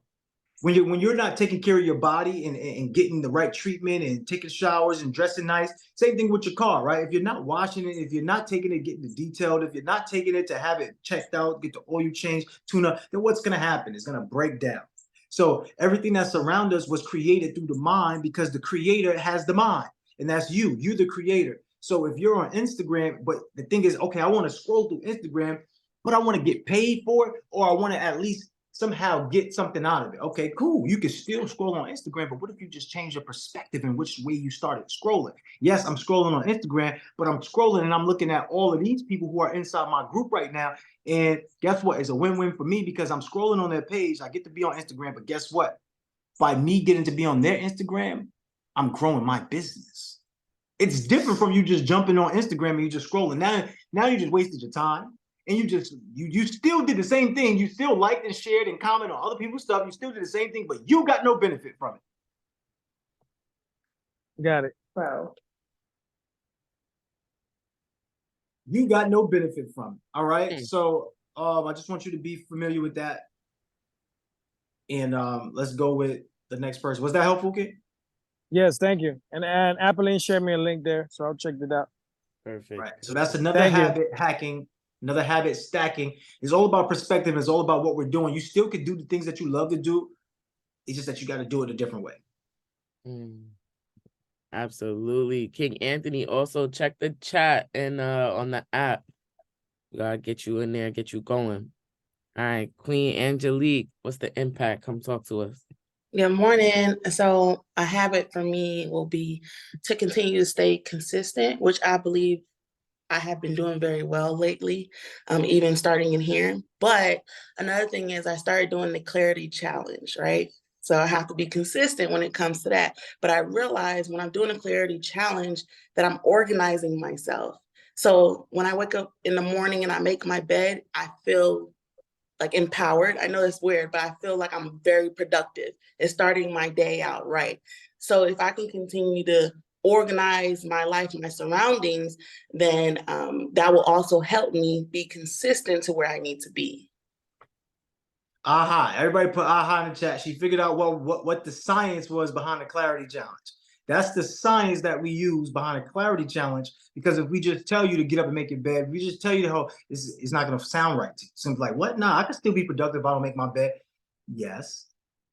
When you're not taking care of your body and getting the right treatment and taking showers and dressing nice, same thing with your car, right? If you're not washing it, if you're not taking it, getting it detailed, if you're not taking it to have it checked out, get the oil change, tune up, then what's going to happen? It's going to break down. So everything that's around us was created through the mind because the creator has the mind, and that's you. You're the creator. So if you're on Instagram, but the thing is, okay, I want to scroll through Instagram, but I want to get paid for it, or I want to at least somehow get something out of it. Okay, cool. You can still scroll on Instagram, but what if you just change your perspective in which way you started scrolling? Yes, I'm scrolling on Instagram, but I'm scrolling and I'm looking at all of these people who are inside my group right now. And guess what? It's a win-win for me because I'm scrolling on their page. I get to be on Instagram, but guess what? By me getting to be on their Instagram, I'm growing my business. It's different from you just jumping on Instagram and you just scrolling. Now you just wasted your time. And you still did the same thing. You still liked and shared and commented on other people's stuff. You still did the same thing, but you got no benefit from it. Got it. Wow. You got no benefit from it. All right. So I just want you to be familiar with that. And let's go with the next person. Was that helpful, kid? Yes, thank you. And Appeline shared me a link there, so I'll check it out. Perfect. Right. So that's another habit hacking. Another habit stacking. Is all about perspective. It's all about what we're doing. You still could do the things that you love to do. It's just that you got to do it a different way. Absolutely. King Anthony, also check the chat and on the app. We gotta get you in there, get you going. All right, Queen Angelique, what's the impact? Come talk to us. Good morning. So a habit for me will be to continue to stay consistent, which I believe I have been doing very well lately, even starting in here. But another thing is I started doing the clarity challenge, right? So I have to be consistent when it comes to that. But I realize when I'm doing a clarity challenge that I'm organizing myself. So when I wake up in the morning and I make my bed, I feel like empowered. I know it's weird, but I feel like I'm very productive. It's starting my day out right. So if I can continue to organize my life, my surroundings, then that will also help me be consistent to where I need to be. Aha. Everybody put aha in the chat. She figured out what the science was behind the clarity challenge. That's the science that we use behind a clarity challenge, because if we just tell you to get up and make your bed, we just tell you how it's not going to sound right to you. So it's like, what? Nah, I can still be productive if I don't make my bed. Yes,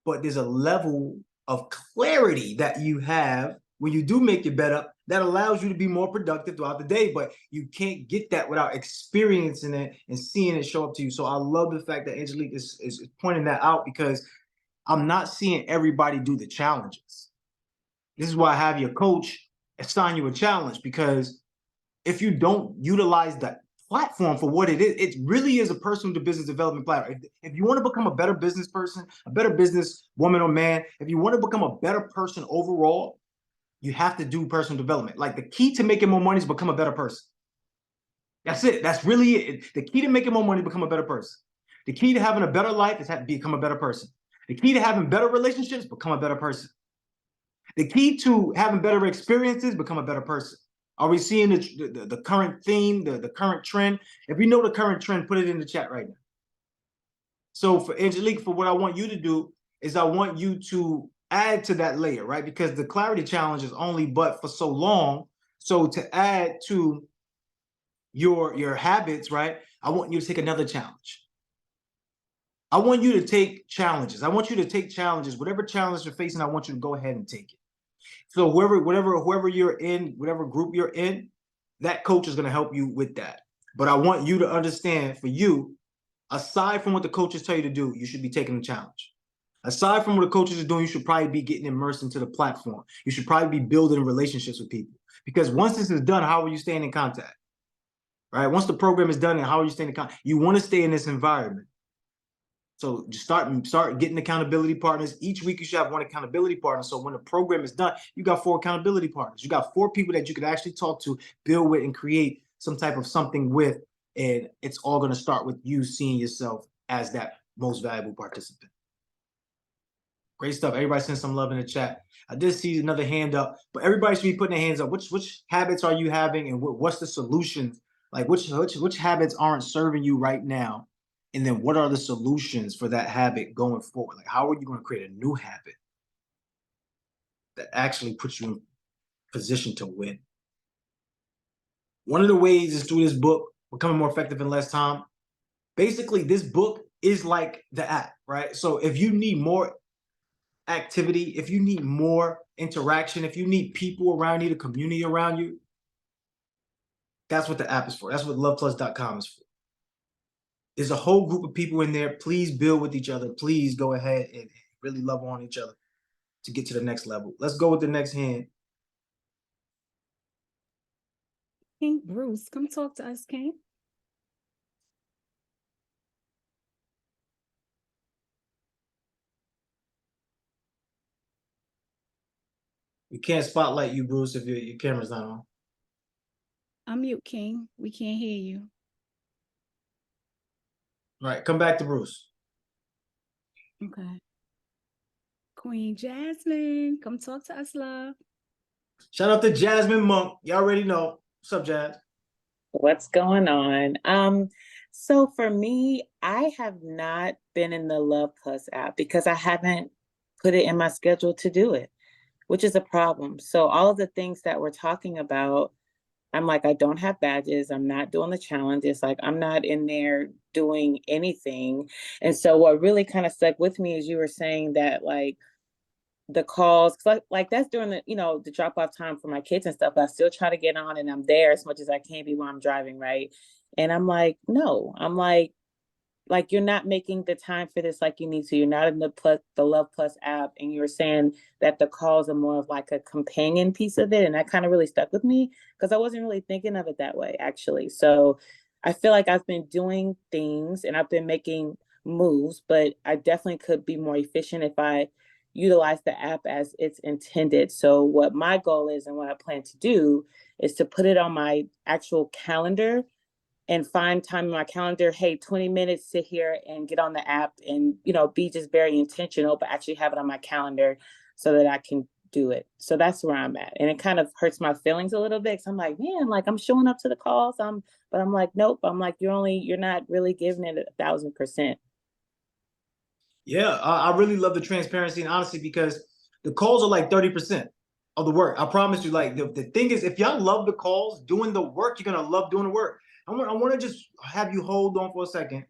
but there's a level of clarity that you have when you do make your bed up that allows you to be more productive throughout the day, but you can't get that without experiencing it and seeing it show up to you. So I love the fact that Angelique is pointing that out, because I'm not seeing everybody do the challenges. This is why I have your coach assign you a challenge, because if you don't utilize that platform for what it is, it really is a personal to business development platform. If you want to become a better business person, a better business woman or man, if you want to become a better person overall, you have to do personal development. Like, the key to making more money is become a better person. That's it. That's really it. The key to making more money is become a better person. The key to having a better life is to become a better person. The key to having better relationships, become a better person. The key to having better experiences, become a better person. Are we seeing the current theme, the current trend? If you know the current trend, put it in the chat right now. So for Angelique, for what I want you to do is I want you to add to that layer, right? Because the clarity challenge is only but for so long. So to add to your habits, right? I want you to take another challenge. I want you to take challenges. I want you to take challenges. Whatever challenge you're facing, I want you to go ahead and take it. So whoever you're in, whatever group you're in, that coach is going to help you with that. But I want you to understand, for you, aside from what the coaches tell you to do, you should be taking the challenge. Aside from what the coaches are doing, you should probably be getting immersed into the platform. You should probably be building relationships with people. Because once this is done, how are you staying in contact? Right? Once the program is done, and how are you staying in contact? You want to stay in this environment. So just start getting accountability partners. Each week you should have one accountability partner. So when the program is done, you got 4 accountability partners. You got 4 people that you could actually talk to, build with, and create some type of something with. And it's all going to start with you seeing yourself as that most valuable participant. Great stuff. Everybody send some love in the chat. I did see another hand up, but everybody should be putting their hands up. Which habits are you having, and what's the solutions? Like which habits aren't serving you right now? And then what are the solutions for that habit going forward? Like how are you going to create a new habit that actually puts you in position to win? One of the ways is through this book, Becoming More Effective in Less Time. Basically, this book is like the app, right? So if you need more activity, if you need more interaction, if you need people around you, the community around you, that's what the app is for. That's what loveplus.com is for. There's a whole group of people in there. Please build with each other. Please go ahead and really love on each other to get to the next level. Let's go with the next hand. King Bruce, come talk to us, King. We can't spotlight you, Bruce, if your camera's not on. Unmute, King. We can't hear you. All right, come back to Bruce. Okay. Queen Jasmine, come talk to us, love. Shout out to Jasmine Monk. Y'all already know. What's up, Jazz? What's going on? So for me, I have not been in the Love Plus app because I haven't put it in my schedule to do it, which is a problem. So all of the things that we're talking about, I'm like, I don't have badges. I'm not doing the challenges. Like, I'm not in there doing anything. And so what really kind of stuck with me is you were saying that, like, the calls, like that's during the, the drop off time for my kids and stuff. But I still try to get on and I'm there as much as I can be while I'm driving, right? And I'm like, no, I'm like you're not making the time for this like you need to. You're not in the Love Plus app, and you're saying that the calls are more of like a companion piece of it. And that kind of really stuck with me because I wasn't really thinking of it that way, actually. So I feel like I've been doing things and I've been making moves, but I definitely could be more efficient if I utilize the app as it's intended. So what my goal is and what I plan to do is to put it on my actual calendar and find time in my calendar. Hey, 20 minutes, sit here and get on the app and, be just very intentional, but actually have it on my calendar so that I can do it. So that's where I'm at. And it kind of hurts my feelings a little bit. Cause I'm like, man, like I'm showing up to the calls. But I'm like, nope. I'm like, you're not really giving it 1,000%. Yeah, I really love the transparency and honesty because the calls are like 30% of the work. I promise you. Like the thing is, if y'all love the calls, doing the work, you're gonna love doing the work. I want to just have you hold on for a second,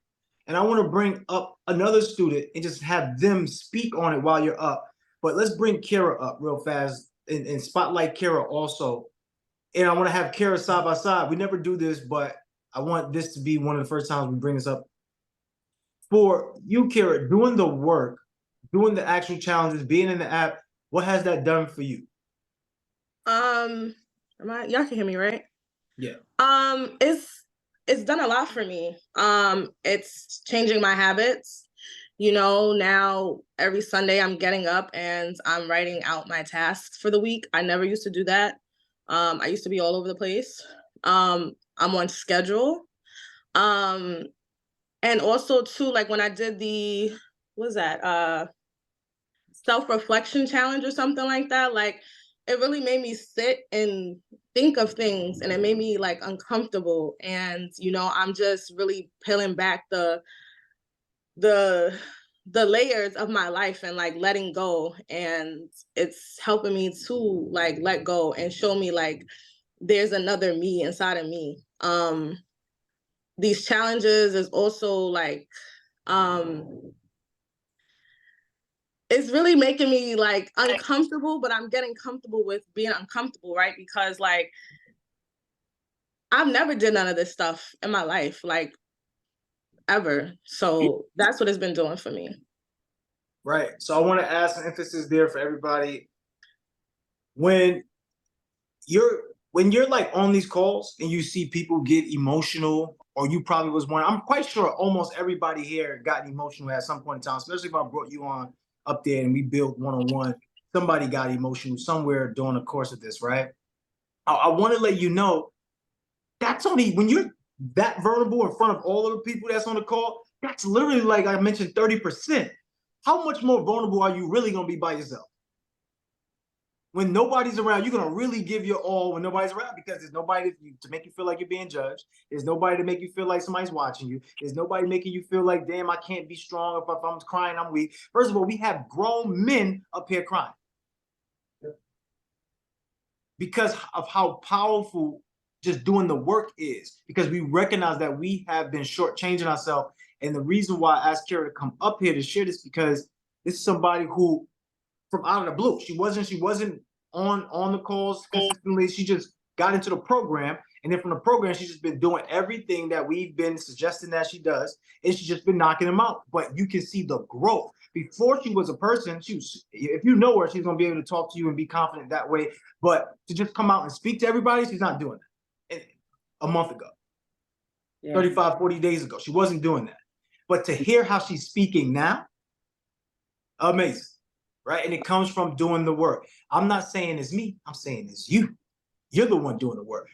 and I want to bring up another student and just have them speak on it while you're up. But let's bring Kara up real fast and spotlight Kara also. And I want to have Kara side by side. We never do this, but I want this to be one of the first times we bring this up. For you, Kara, doing the work, doing the actual challenges, being in the app, what has that done for you? Y'all can hear me, right? Yeah. It's done a lot for me. It's changing my habits. Now every Sunday I'm getting up and I'm writing out my tasks for the week. I never used to do that. I used to be all over the place. I'm on schedule. And also too, like when I did the, self-reflection challenge or something like that, like it really made me sit and think of things, and it made me like uncomfortable. And, I'm just really peeling back the layers of my life and like letting go. And it's helping me to like let go and show me like there's another me inside of me. These challenges is also like, it's really making me like uncomfortable, but I'm getting comfortable with being uncomfortable, right? Because like, I've never did none of this stuff in my life, like ever. So that's what it's been doing for me. Right. So I want to add some emphasis there for everybody. When you're like on these calls and you see people get emotional or you probably was one. I'm quite sure almost everybody here got emotional at some point in time, especially if I brought you on up there and we built one-on-one. Somebody got emotional somewhere during the course of this, right? I want to let you know that's only when you're that vulnerable in front of all of the people that's on the call. That's literally, like I mentioned, 30%. How much more vulnerable are you really going to be by yourself? When nobody's around, you're going to really give your all when nobody's around, because there's nobody to make you feel like you're being judged. There's nobody to make you feel like somebody's watching you. There's nobody making you feel like, damn, I can't be strong. If I'm crying, I'm weak. First of all, we have grown men up here crying because of how powerful just doing the work is, because we recognize that we have been shortchanging ourselves. And the reason why I asked Kara to come up here to share this, because this is somebody who, from out of the blue, she wasn't on the calls consistently. She just got into the program, and then from the program, she's just been doing everything that we've been suggesting that she does, and she's just been knocking them out. But you can see the growth. Before she was a person, if you know her, she's gonna be able to talk to you and be confident that way. But to just come out and speak to everybody, she's not doing that. A month ago, 35, 40 days ago, she wasn't doing that. But to hear how she's speaking now, amazing, right? And it comes from doing the work. I'm not saying it's me, I'm saying it's you. You're the one doing the work.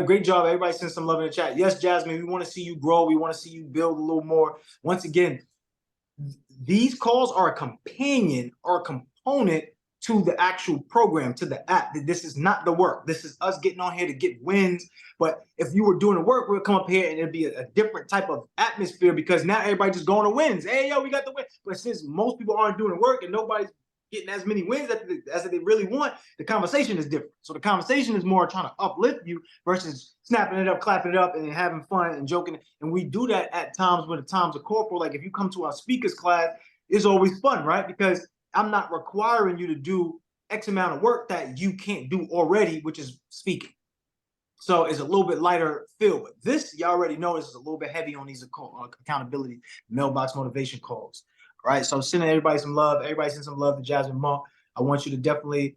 Great job. Everybody send some love in the chat. Yes, Jasmine, we want to see you grow. We want to see you build a little more. Once again, these calls are a companion or a component to the actual program, to the app. This is not the work. This is us getting on here to get wins. But if you were doing the work, we'll come up here and it'd be a different type of atmosphere, because now everybody just going to wins. Hey, yo, we got the win. But since most people aren't doing the work and nobody's getting as many wins as they really want, the conversation is different. So the conversation is more trying to uplift you versus snapping it up, clapping it up, and having fun and joking. And we do that at times when the times are corporal. Like if you come to our speakers class, it's always fun, right? Because I'm not requiring you to do X amount of work that you can't do already, which is speaking. So it's a little bit lighter feel. But this, you already know, is a little bit heavy on these accountability, mailbox motivation calls. All right, so sending everybody some love. Everybody send some love to Jasmine Monk. I want you to definitely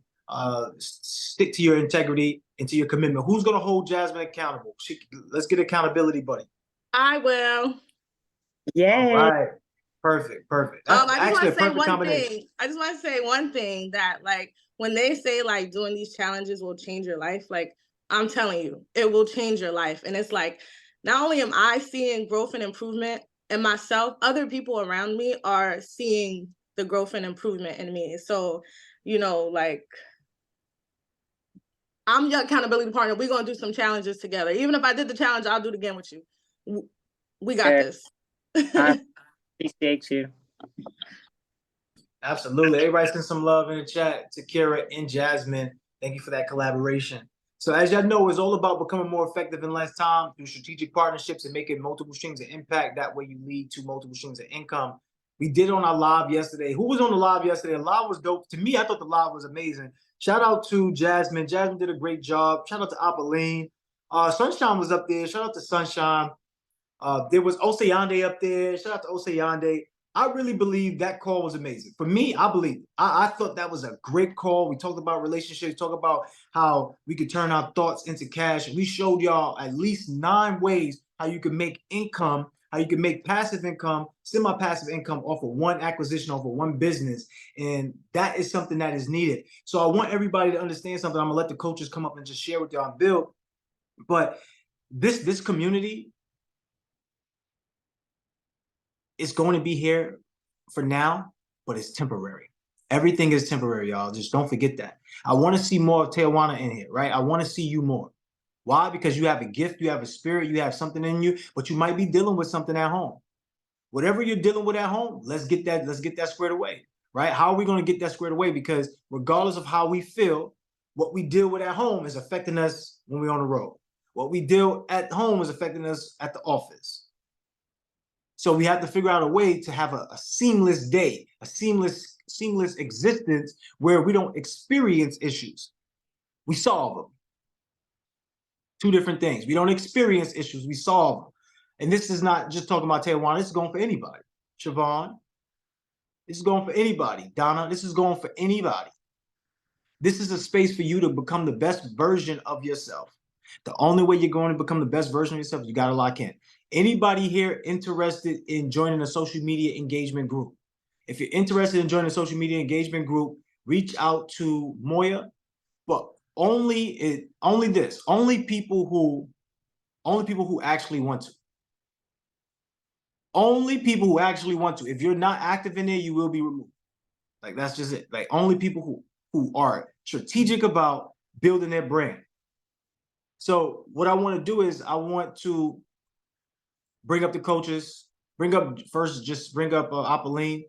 stick to your integrity and to your commitment. Who's going to hold Jasmine accountable? Let's get accountability, buddy. I will. Yeah. All right. Perfect. That's I just want to say one combination. thing. I just want to say one thing, that like when they say like doing these challenges will change your life, like I'm telling you, it will change your life. And it's like, not only am I seeing growth and improvement in myself, other people around me are seeing the growth and improvement in me. So, you know, like I'm your accountability partner. We're going to do some challenges together. Even if I did the challenge, I'll do it again with you. We got this. I appreciate you. Absolutely. Everybody send some love in the chat to Kara and Jasmine. Thank you for that collaboration. So as y'all know, it's all about becoming more effective in less time through strategic partnerships and making multiple streams of impact. That way you lead to multiple streams of income. We did on our live yesterday. Who was on the live yesterday? The live was dope. To me, I thought the live was amazing. Shout out to Jasmine. Jasmine did a great job. Shout out to Apeline. Sunshine was up there. Shout out to Sunshine. There was Osayande up there. Shout out to Osayande. I really believe that call was amazing. For me, I believe it. I thought that was a great call. We talked about relationships, talked about how we could turn our thoughts into cash. And we showed y'all at least 9 ways how you can make income, how you can make passive income, semi-passive income off of one acquisition, off of one business. And that is something that is needed. So I want everybody to understand something. I'm gonna let the coaches come up and just share with y'all and build. But this community is going to be here for now, but it's temporary. Everything is temporary, y'all. Just don't forget that. I want to see more of Tawana in here, right? I want to see you more. Why? Because you have a gift, you have a spirit, you have something in you, but you might be dealing with something at home. Whatever you're dealing with at home, let's get that squared away, right? How are we going to get that squared away? Because regardless of how we feel, what we deal with at home is affecting us when we're on the road. What we deal at home is affecting us at the office. So we have to figure out a way to have a seamless day, a seamless existence where we don't experience issues. We solve them. 2 different things. We don't experience issues, we solve them. And this is not just talking about Tawana, this is going for anybody. Siobhan, this is going for anybody. Donna, this is going for anybody. This is a space for you to become the best version of yourself. The only way you're going to become the best version of yourself, you got to lock in. Anybody here interested in joining a social media engagement group? If you're interested in joining a social media engagement group, reach out to Moya. But only people who actually want to. Only people who actually want to. If you're not active in there, you will be removed. Like, that's just it. Like, only people who are strategic about building their brand. So what I want to do is I want to bring up the coaches, bring up Apolline,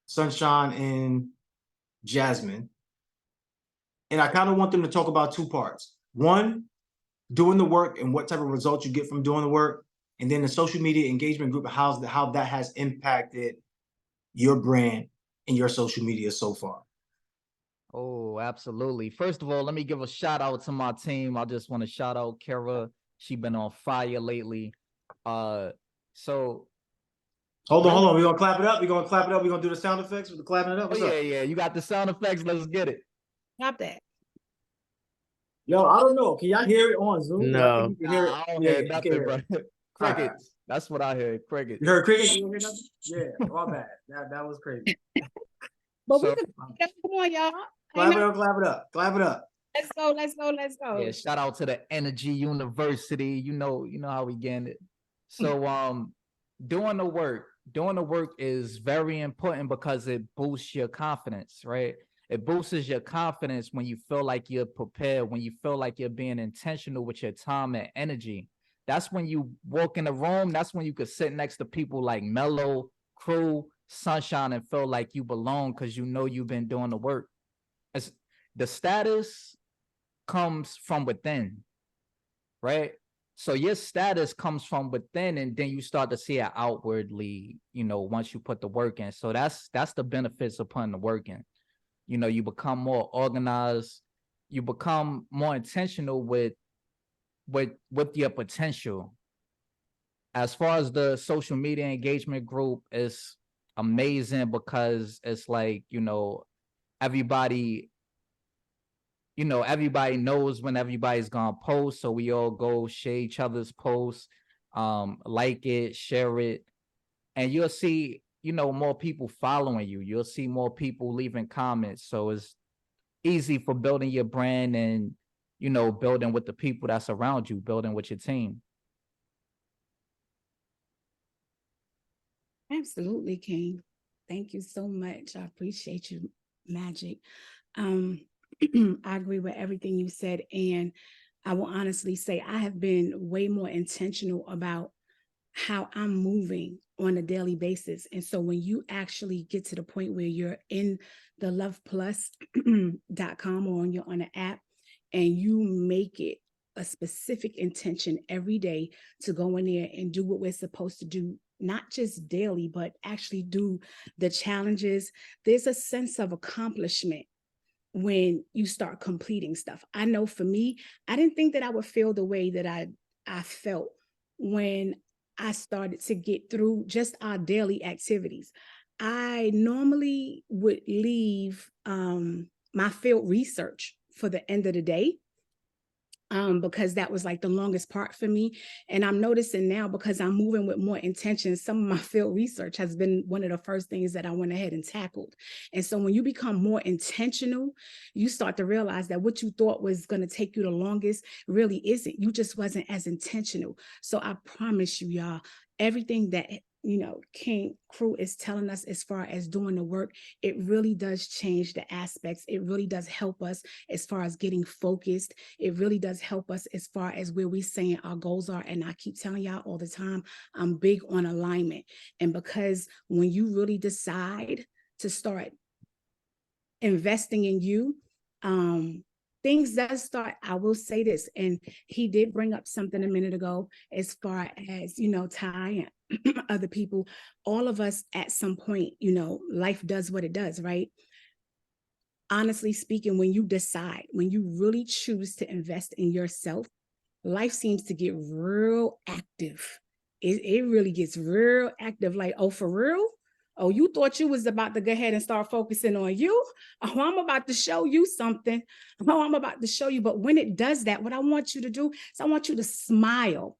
Sunshine, and Jasmine. And I kind of want them to talk about two parts. One, doing the work and what type of results you get from doing the work. And then the social media engagement group, how that has impacted your brand and your social media so far. Oh, absolutely. First of all, let me give a shout out to my team. I just want to shout out Kara. She been on fire lately. So hold on. We're gonna clap it up. We're gonna do the sound effects with the clapping it up. What's up? Yeah. You got the sound effects. Let's get it. Stop that. Yo, I don't know. Can y'all hear it on Zoom? No. I think you can hear it. I don't hear nothing, bro. Crickets. Right. That's what I heard. Crickets. You heard crickets? You hear nothing? Yeah, my bad. That was crazy. But we can come on, y'all. Clap it up. Let's go. Yeah, shout out to the Energy University. You know how we getting it. So doing the work is very important because it boosts your confidence, right? It boosts your confidence when you feel like you're prepared, when you feel like you're being intentional with your time and energy. That's when you walk in the room. That's when you could sit next to people like Mello, Crew, Sunshine, and feel like you belong because you know you've been doing the work. The status comes from within, right? So your status comes from within, and then you start to see it outwardly, once you put the work in. So that's the benefits of putting the work in. You become more organized, you become more intentional with your potential. As far as the social media engagement group, is amazing because it's like, everybody knows when everybody's gonna post, so we all go share each other's posts, like it, share it, and you'll see more people following you. You'll see more people leaving comments, so it's easy for building your brand and building with the people that's around you, building with your team. Absolutely, King. Thank you so much. I appreciate you, Magic. I agree with everything you said, and I will honestly say I have been way more intentional about how I'm moving on a daily basis. And so when you actually get to the point where you're in the loveplus.com or on an app, and you make it a specific intention every day to go in there and do what we're supposed to do, not just daily, but actually do the challenges, there's a sense of accomplishment when you start completing stuff. I know for me, I didn't think that I would feel the way that I felt when I started to get through just our daily activities. I normally would leave my field research for the end of the day, because that was like the longest part for me. And I'm noticing now, because I'm moving with more intention, some of my field research has been one of the first things that I went ahead and tackled. And so when you become more intentional, you start to realize that what you thought was going to take you the longest really isn't. You just wasn't as intentional. So I promise you, y'all, everything that King Crew is telling us as far as doing the work, it really does change the aspects. It really does help us as far as getting focused. It really does help us as far as where we're saying our goals are. And I keep telling y'all all the time, I'm big on alignment. And because when you really decide to start investing in you, things does start. I will say this, and he did bring up something a minute ago as far as, Ty and other people, all of us at some point, life does what it does, right? Honestly speaking, when you really choose to invest in yourself, life seems to get real active. It really gets real active. Like, oh, for real? Oh, you thought you was about to go ahead and start focusing on you? Oh, I'm about to show you something. Oh, I'm about to show you. But when it does that, what I want you to do is I want you to smile.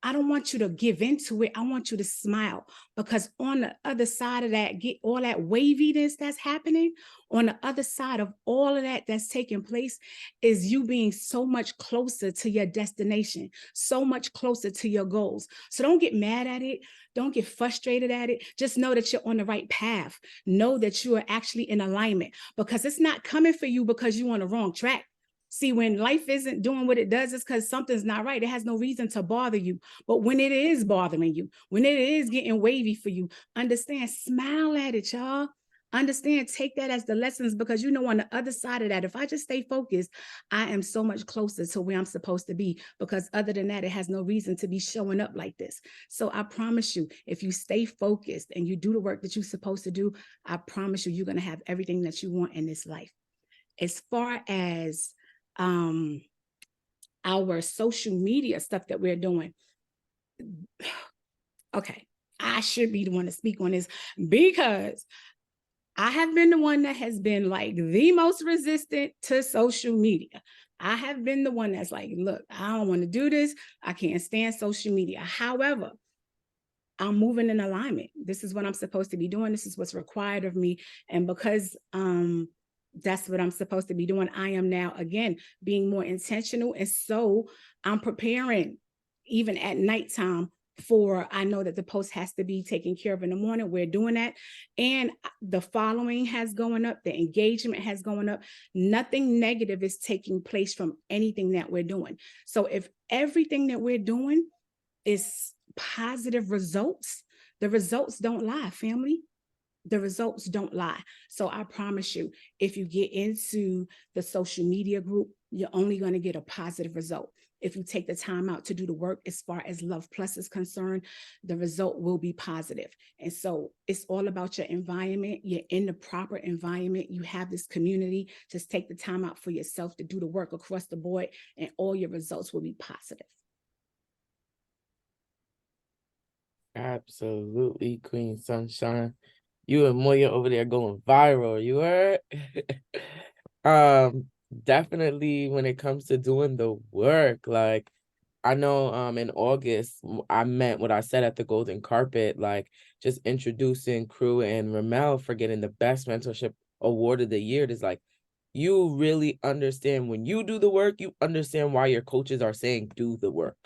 I don't want you to give into it. I want you to smile, because on the other side of that, get all that waviness that's happening, on the other side of all of that that's taking place is you being so much closer to your destination, so much closer to your goals. So don't get mad at it. Don't get frustrated at it. Just know that you're on the right path. Know that you are actually in alignment, because it's not coming for you because you're on the wrong track. See, when life isn't doing what it does, it's because something's not right. It has no reason to bother you. But when it is bothering you, when it is getting wavy for you, understand, smile at it, y'all. Understand, take that as the lessons, because you know, on the other side of that, if I just stay focused, I am so much closer to where I'm supposed to be, because other than that, it has no reason to be showing up like this. So I promise you, if you stay focused and you do the work that you're supposed to do, I promise you, you're going to have everything that you want in this life. As far as our social media stuff that we're doing, okay, I should be the one to speak on this, because I have been the one that has been like the most resistant to social media. I have been the one that's like, look, I don't want to do this. I can't stand social media. However, I'm moving in alignment. This is what I'm supposed to be doing. This is what's required of me. And because that's what I'm supposed to be doing, I am now, again, being more intentional. And so I'm preparing, even at nighttime, for, I know that the post has to be taken care of in the morning. We're doing that. And the following has gone up. The engagement has gone up. Nothing negative is taking place from anything that we're doing. So if everything that we're doing is positive results, the results don't lie, family. The results don't lie. So I promise you, if you get into the social media group, you're only going to get a positive result. If you take the time out to do the work, as far as Love Plus is concerned, the result will be positive. And so it's all about your environment. You're in the proper environment. You have this community. Just take the time out for yourself to do the work across the board, and all your results will be positive. Absolutely, Queen Sunshine. You and Moya over there going viral, you heard? Definitely when it comes to doing the work, like I know in August I meant what I said at the Golden Carpet, like just introducing Crew and Ramel for getting the best mentorship award of the year. It is like, you really understand when you do the work, you understand why your coaches are saying do the work.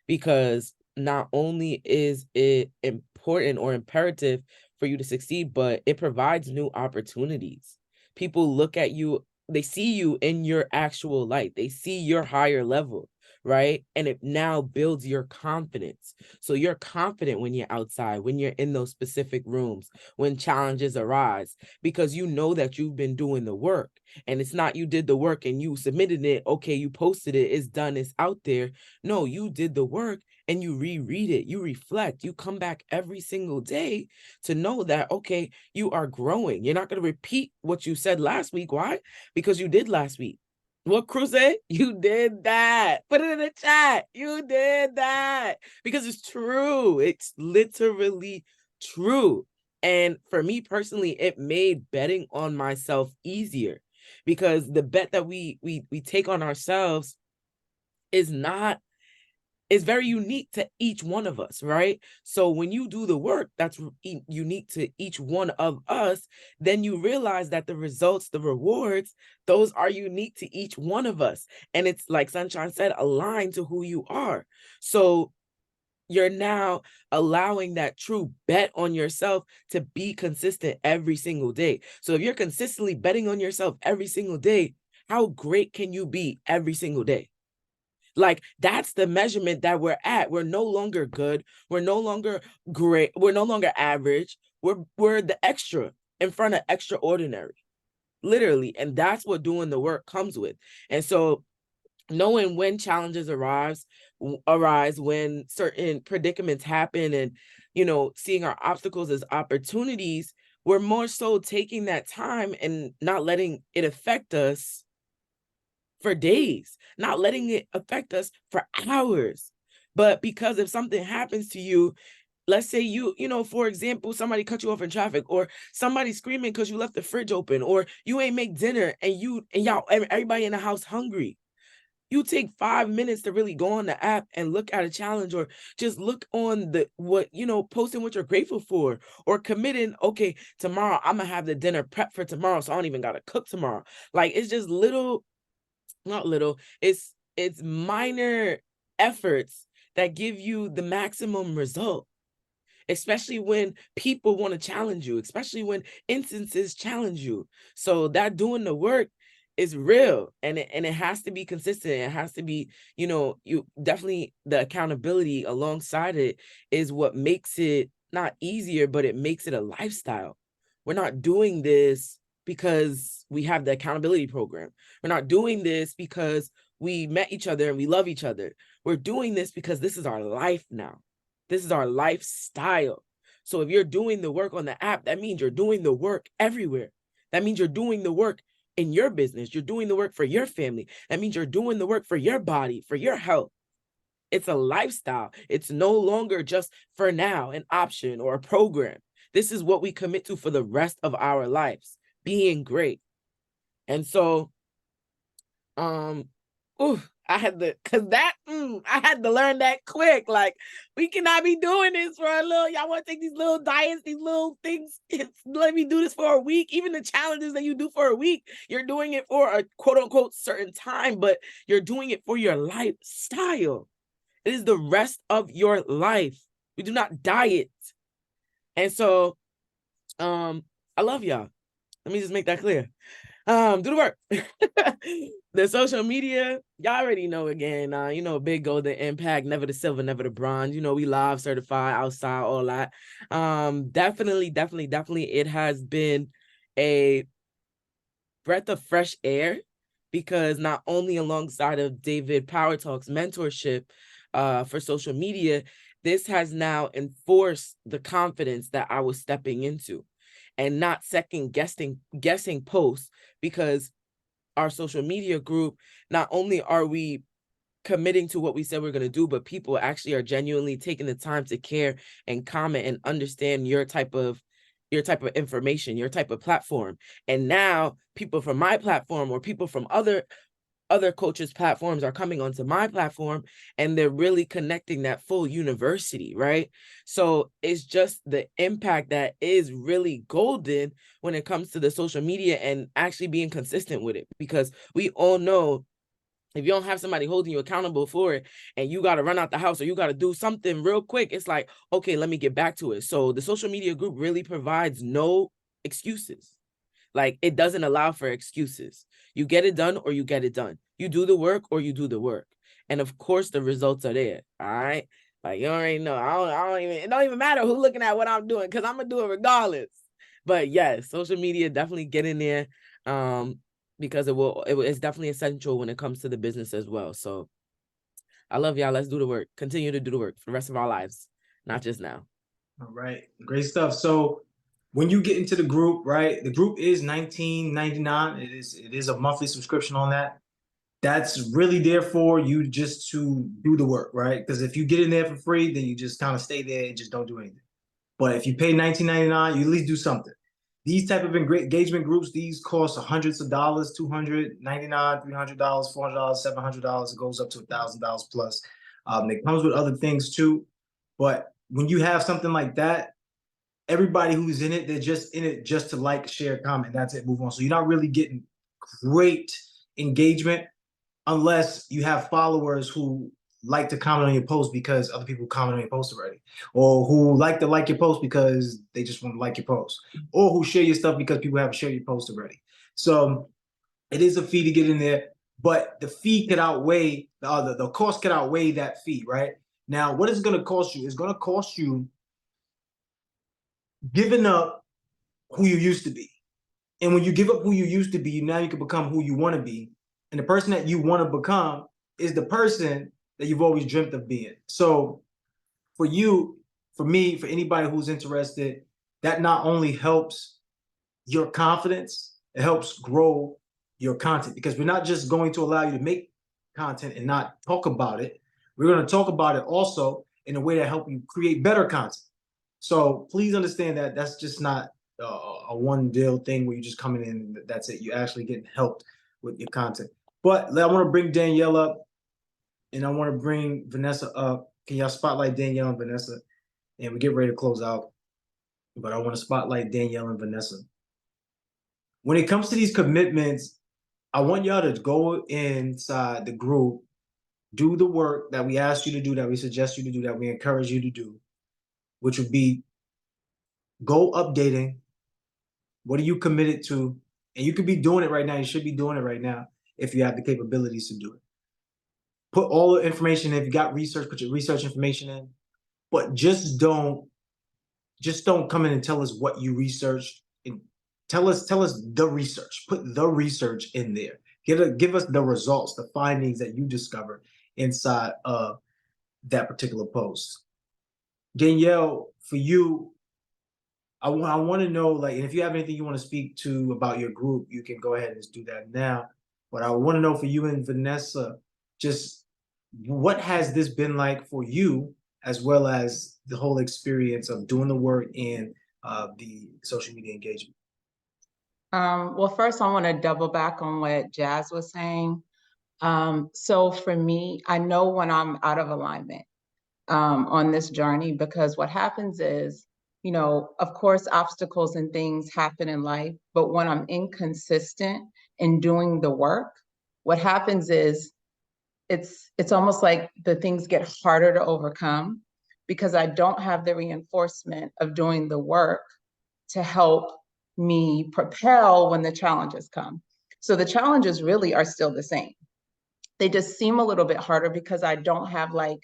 Because not only is it important or imperative for you to succeed, but it provides new opportunities. People look at you, they see you in your actual light. They see your higher level, right? And it now builds your confidence. So you're confident when you're outside, when you're in those specific rooms, when challenges arise, because you know that you've been doing the work. And it's not you did the work and you submitted it, okay, you posted it, it's done, it's out there. No, you did the work and you reread it, you reflect, you come back every single day to know that, okay, you are growing. You're not going to repeat what you said last week. Why? Because you did last week. What Crew said? You did that. Put it in the chat. You did that. Because it's true. It's literally true. And for me personally, it made betting on myself easier, because the bet that we take on ourselves is very unique to each one of us, right? So when you do the work that's unique to each one of us, then you realize that the results, the rewards, those are unique to each one of us. And it's like Sunshine said, aligned to who you are. So you're now allowing that true bet on yourself to be consistent every single day. So if you're consistently betting on yourself every single day, how great can you be every single day? Like, that's the measurement that we're at. We're no longer good. We're no longer great. We're no longer average. We're the extra in front of extraordinary, literally. And that's what doing the work comes with. And so knowing when challenges arise, when certain predicaments happen, and, you know, seeing our obstacles as opportunities, we're more so taking that time and not letting it affect us for days, not letting it affect us for hours. But because if something happens to you, let's say you know, for example, somebody cut you off in traffic, or somebody screaming because you left the fridge open, or you ain't make dinner and y'all, everybody in the house hungry. You take 5 minutes to really go on the app and look at a challenge, or just look on posting what you're grateful for, or committing, okay, tomorrow I'm gonna have the dinner prep for tomorrow, so I don't even gotta cook tomorrow. Like, it's just not little, it's minor efforts that give you the maximum result, especially when people want to challenge you, especially when instances challenge you. So that doing the work is real, and it has to be consistent. It has to be, you definitely, the accountability alongside it is what makes it not easier, but it makes it a lifestyle. We're not doing this because we have the accountability program. We're not doing this because we met each other and we love each other. We're doing this because this is our life now. This is our lifestyle. So if you're doing the work on the app, that means you're doing the work everywhere. That means you're doing the work in your business. You're doing the work for your family. That means you're doing the work for your body, for your health. It's a lifestyle. It's no longer just for now, an option or a program. This is what we commit to for the rest of our lives, being great. And so, I had to learn that quick. Like, we cannot be doing this for a little, y'all want to take these little diets, these little things, let me do this for a week. Even the challenges that you do for a week, you're doing it for a quote unquote certain time, but you're doing it for your lifestyle. It is the rest of your life. We do not diet. And so, I love y'all. Let me just make that clear. Do the work. The social media, y'all already know again, big gold, the impact, never the silver, never the bronze. We live, certified, outside, all that. Definitely, it has been a breath of fresh air, because not only alongside of David Power Talk's mentorship for social media, this has now enforced the confidence that I was stepping into, and not second guessing posts, because our social media group, not only are we committing to what we said we're going to do, but people actually are genuinely taking the time to care and comment and understand your type of information, your type of platform. And now people from my platform, or people from other coaches' platforms, are coming onto my platform, and they're really connecting that full university, right? So it's just the impact that is really golden when it comes to the social media, and actually being consistent with it, because we all know, if you don't have somebody holding you accountable for it, and you got to run out the house, or you got to do something real quick, it's like, okay, let me get back to it. So the social media group really provides no excuses. Like, it doesn't allow for excuses. You get it done, or you get it done. You do the work, or you do the work. And of course, the results are there. All right. Like, you already know. It don't even matter who's looking at what I'm doing, because I'm going to do it regardless. But yes, social media, definitely get in there. Because it's definitely essential when it comes to the business as well. So I love y'all. Let's do the work. Continue to do the work for the rest of our lives, not just now. All right. Great stuff. So when you get into the group, right, the group is $19.99. It is a monthly subscription on that. That's really there for you just to do the work, right? Because if you get in there for free, then you just kind of stay there and just don't do anything. But if you pay $19.99, you at least do something. These type of engagement groups, these cost hundreds of dollars, $299, $300, $400, $700. It goes up to $1,000 plus. It comes with other things too. But when you have something like that, everybody who's in it, they're just in it just to like, share, comment. That's it, move on. So you're not really getting great engagement unless you have followers who like to comment on your post because other people comment on your post already, or who like to like your post because they just want to like your post, or who share your stuff because people have shared your post already. So it is a fee to get in there, but the fee could outweigh the cost could outweigh that fee, right? Now, what is it going to cost you? It's going to cost you giving up who you used to be. And when you give up who you used to be, now you can become who you want to be. And the person that you want to become is the person that you've always dreamt of being. So for you, for me, for anybody who's interested, that not only helps your confidence, it helps grow your content, because we're not just going to allow you to make content and not talk about it. We're going to talk about it also in a way that help you create better content. So please understand that that's just not a one deal thing where you're just coming in and that's it. You're actually getting helped with your content. But I want to bring Danielle up, and I want to bring Vanessa up. Can y'all spotlight Danielle and Vanessa? And we get ready to close out. But I want to spotlight Danielle and Vanessa. When it comes to these commitments, I want y'all to go inside the group, do the work that we asked you to do, that we suggest you to do, that we encourage you to do, which would be go updating. What are you committed to? And you could be doing it right now. You should be doing it right now if you have the capabilities to do it. Put all the information in. If you got research, put your research information in. But just don't come in and tell us what you researched. And tell us the research. Put the research in there. Give us the results, the findings that you discovered inside of that particular post. Danielle, for you, I want to know, like, and if you have anything you want to speak to about your group, you can go ahead and just do that now. But I want to know for you and Vanessa, just what has this been like for you, as well as the whole experience of doing the work and the social media engagement? Well, first I want to double back on what Jazz was saying. So for me, I know when I'm out of alignment on this journey, because what happens is, you know, of course, obstacles and things happen in life, but when I'm inconsistent in doing the work, what happens is it's almost like the things get harder to overcome because I don't have the reinforcement of doing the work to help me propel when the challenges come. So the challenges really are still the same. They just seem a little bit harder because I don't have, like,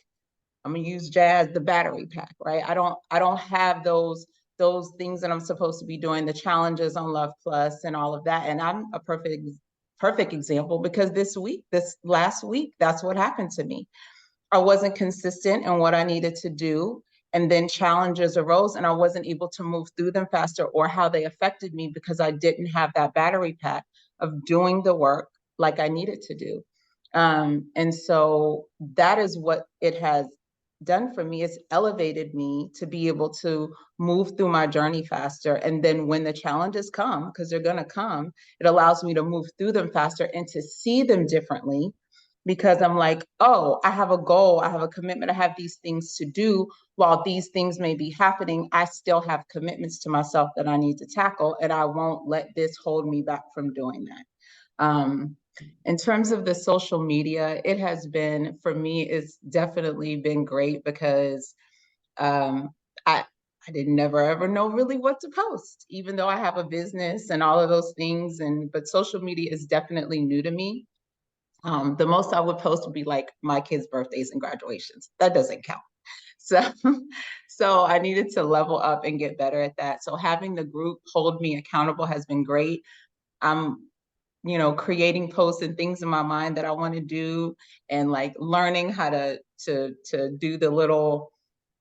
I'm gonna use Jazz, the battery pack, right? I don't have those things that I'm supposed to be doing, the challenges on Love Plus and all of that. And I'm a perfect example because this last week, that's what happened to me. I wasn't consistent in what I needed to do. And then challenges arose and I wasn't able to move through them faster or how they affected me because I didn't have that battery pack of doing the work like I needed to do. And so that is what it has done for me. It's elevated me to be able to move through my journey faster. And then when the challenges come, because they're going to come, it allows me to move through them faster and to see them differently, because I'm like, oh, I have a goal, I have a commitment, I have these things to do. While these things may be happening, I still have commitments to myself that I need to tackle, and I won't let this hold me back from doing that. In terms of the social media, it has been, for me, it's definitely been great because I didn't never ever know really what to post, even though I have a business and all of those things. But social media is definitely new to me. The most I would post would be like my kids' birthdays and graduations. That doesn't count. So I needed to level up and get better at that. So having the group hold me accountable has been great. I'm, you know, creating posts and things in my mind that I want to do, and like learning how to do the little,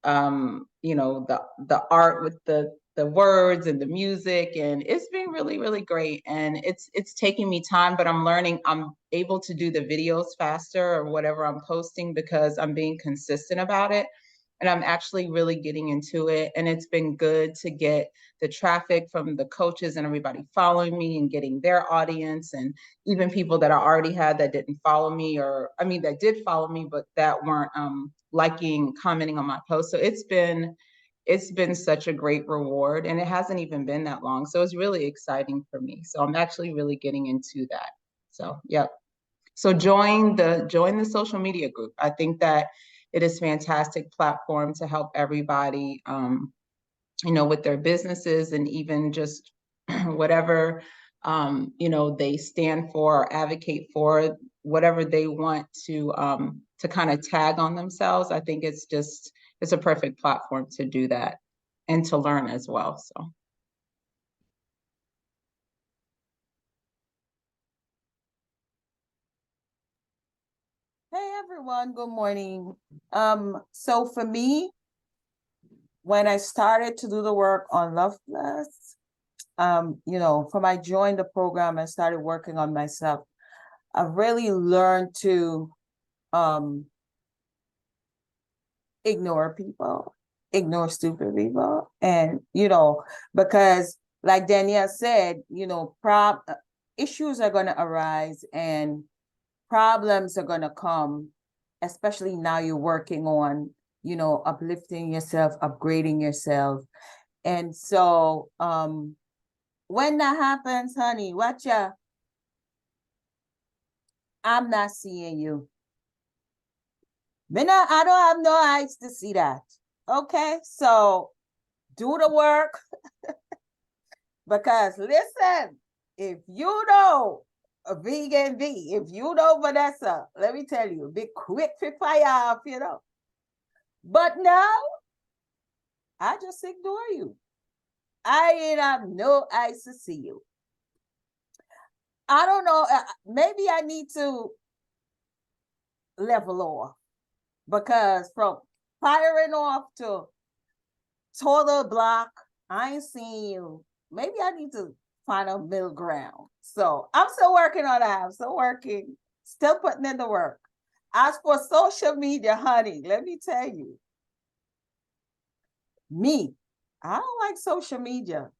you know, the art with the words and the music, and it's been really, really great. And it's taking me time, but I'm learning. I'm able to do the videos faster or whatever I'm posting because I'm being consistent about it. And I'm actually really getting into it. And it's been good to get the traffic from the coaches and everybody following me and getting their audience, and even people that I already had that didn't follow me, or I mean, that did follow me, but that weren't liking, commenting on my post. So it's been such a great reward, and it hasn't even been that long. So it's really exciting for me. So I'm actually really getting into that. So, yep. So join the social media group. I think that it is a fantastic platform to help everybody, you know, with their businesses and even just whatever, you know, they stand for or advocate for, whatever they want to kind of tag on themselves. I think it's a perfect platform to do that and to learn as well. So. Hey everyone, good morning. So for me, when I started to do the work on Love Plus, you know, from I joined the program and started working on myself, I've really learned to ignore people, ignore stupid people. And, you know, because like Danielle said, you know, issues are going to arise, and problems are going to come, especially now you're working on, you know, uplifting yourself, upgrading yourself. And so when that happens, honey, watch ya. I'm not seeing you. I don't have no eyes to see that. Okay, so do the work. Because listen, if you know a vegan V, if you know Vanessa, let me tell you, be quick to fire off, you know. But now, I just ignore you. I ain't have no eyes to see you. I don't know, maybe I need to level off, because from firing off to total block, I ain't seeing you. Maybe I need to find a middle ground. So I'm still working on that. I'm still working, still putting in the work. As for social media, honey, let me tell you, I don't like social media.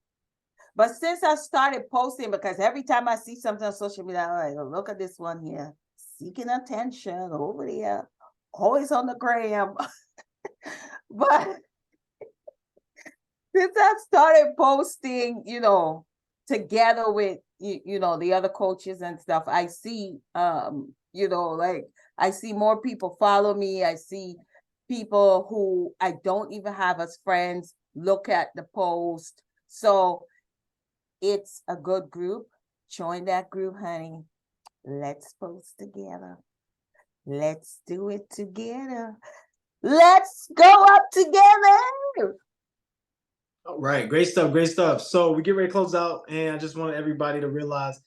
But since I started posting, because every time I see something on social media, I'm like, oh, look at this one here, seeking attention over there, always on the gram. But since I started posting, you know, together with you know, the other coaches and stuff, I see you know, like I see more people follow me. I see people who I don't even have as friends look at the post. So it's a good group. Join that group, honey. Let's post together. Let's do it together. Let's go up together. All right, great stuff, great stuff. So we get ready to close out, and I just want everybody to realize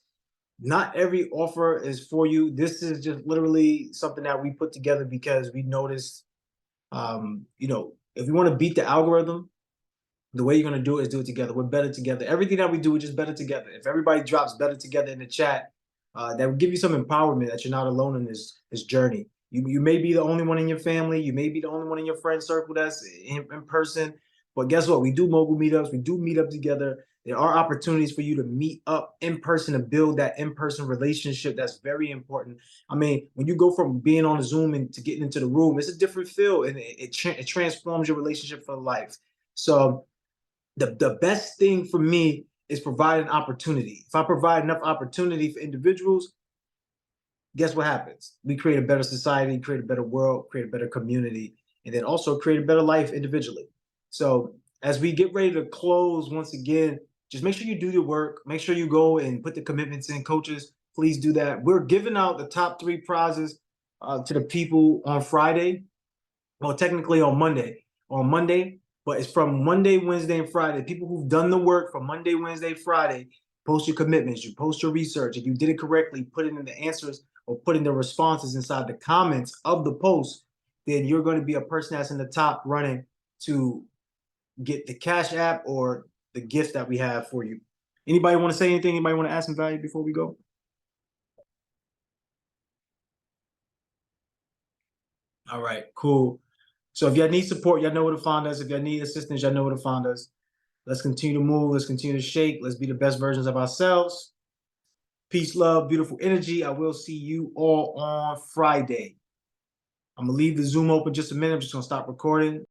not every offer is for you. This is just literally something that we put together because we noticed, you know, if we want to beat the algorithm, the way you're going to do it is do it together. We're better together. Everything that we do, we're just better together. If everybody drops better together in the chat, that will give you some empowerment that you're not alone in this journey. You may be the only one in your family. You may be the only one in your friend circle that's in person. But guess what? We do Mogul meetups. We do meet up together. There are opportunities for you to meet up in person to build that in-person relationship. That's very important. I mean, when you go from being on a Zoom and to getting into the room, it's a different feel, and it transforms your relationship for life. So the best thing for me is providing opportunity. If I provide enough opportunity for individuals, guess what happens? We create a better society, create a better world, create a better community, and then also create a better life individually. So as we get ready to close once again, just make sure you do your work. Make sure you go and put the commitments in. Coaches, please do that. We're giving out the top 3 prizes to the people on Friday. Well, technically on Monday. But it's from Monday, Wednesday, and Friday. People who've done the work from Monday, Wednesday, Friday, post your commitments, you post your research. If you did it correctly, put it in the answers or put in the responses inside the comments of the post, then you're going to be a person that's in the top running to get the Cash App or the gift that we have for you. Anybody want to say anything? Anybody want to add some value before we go? All right, cool. So if y'all need support, y'all know where to find us. If y'all need assistance, y'all know where to find us. Let's continue to move. Let's continue to shake. Let's be the best versions of ourselves. Peace, love, beautiful energy. I will see you all on Friday. I'm going to leave the Zoom open just a minute. I'm just going to stop recording.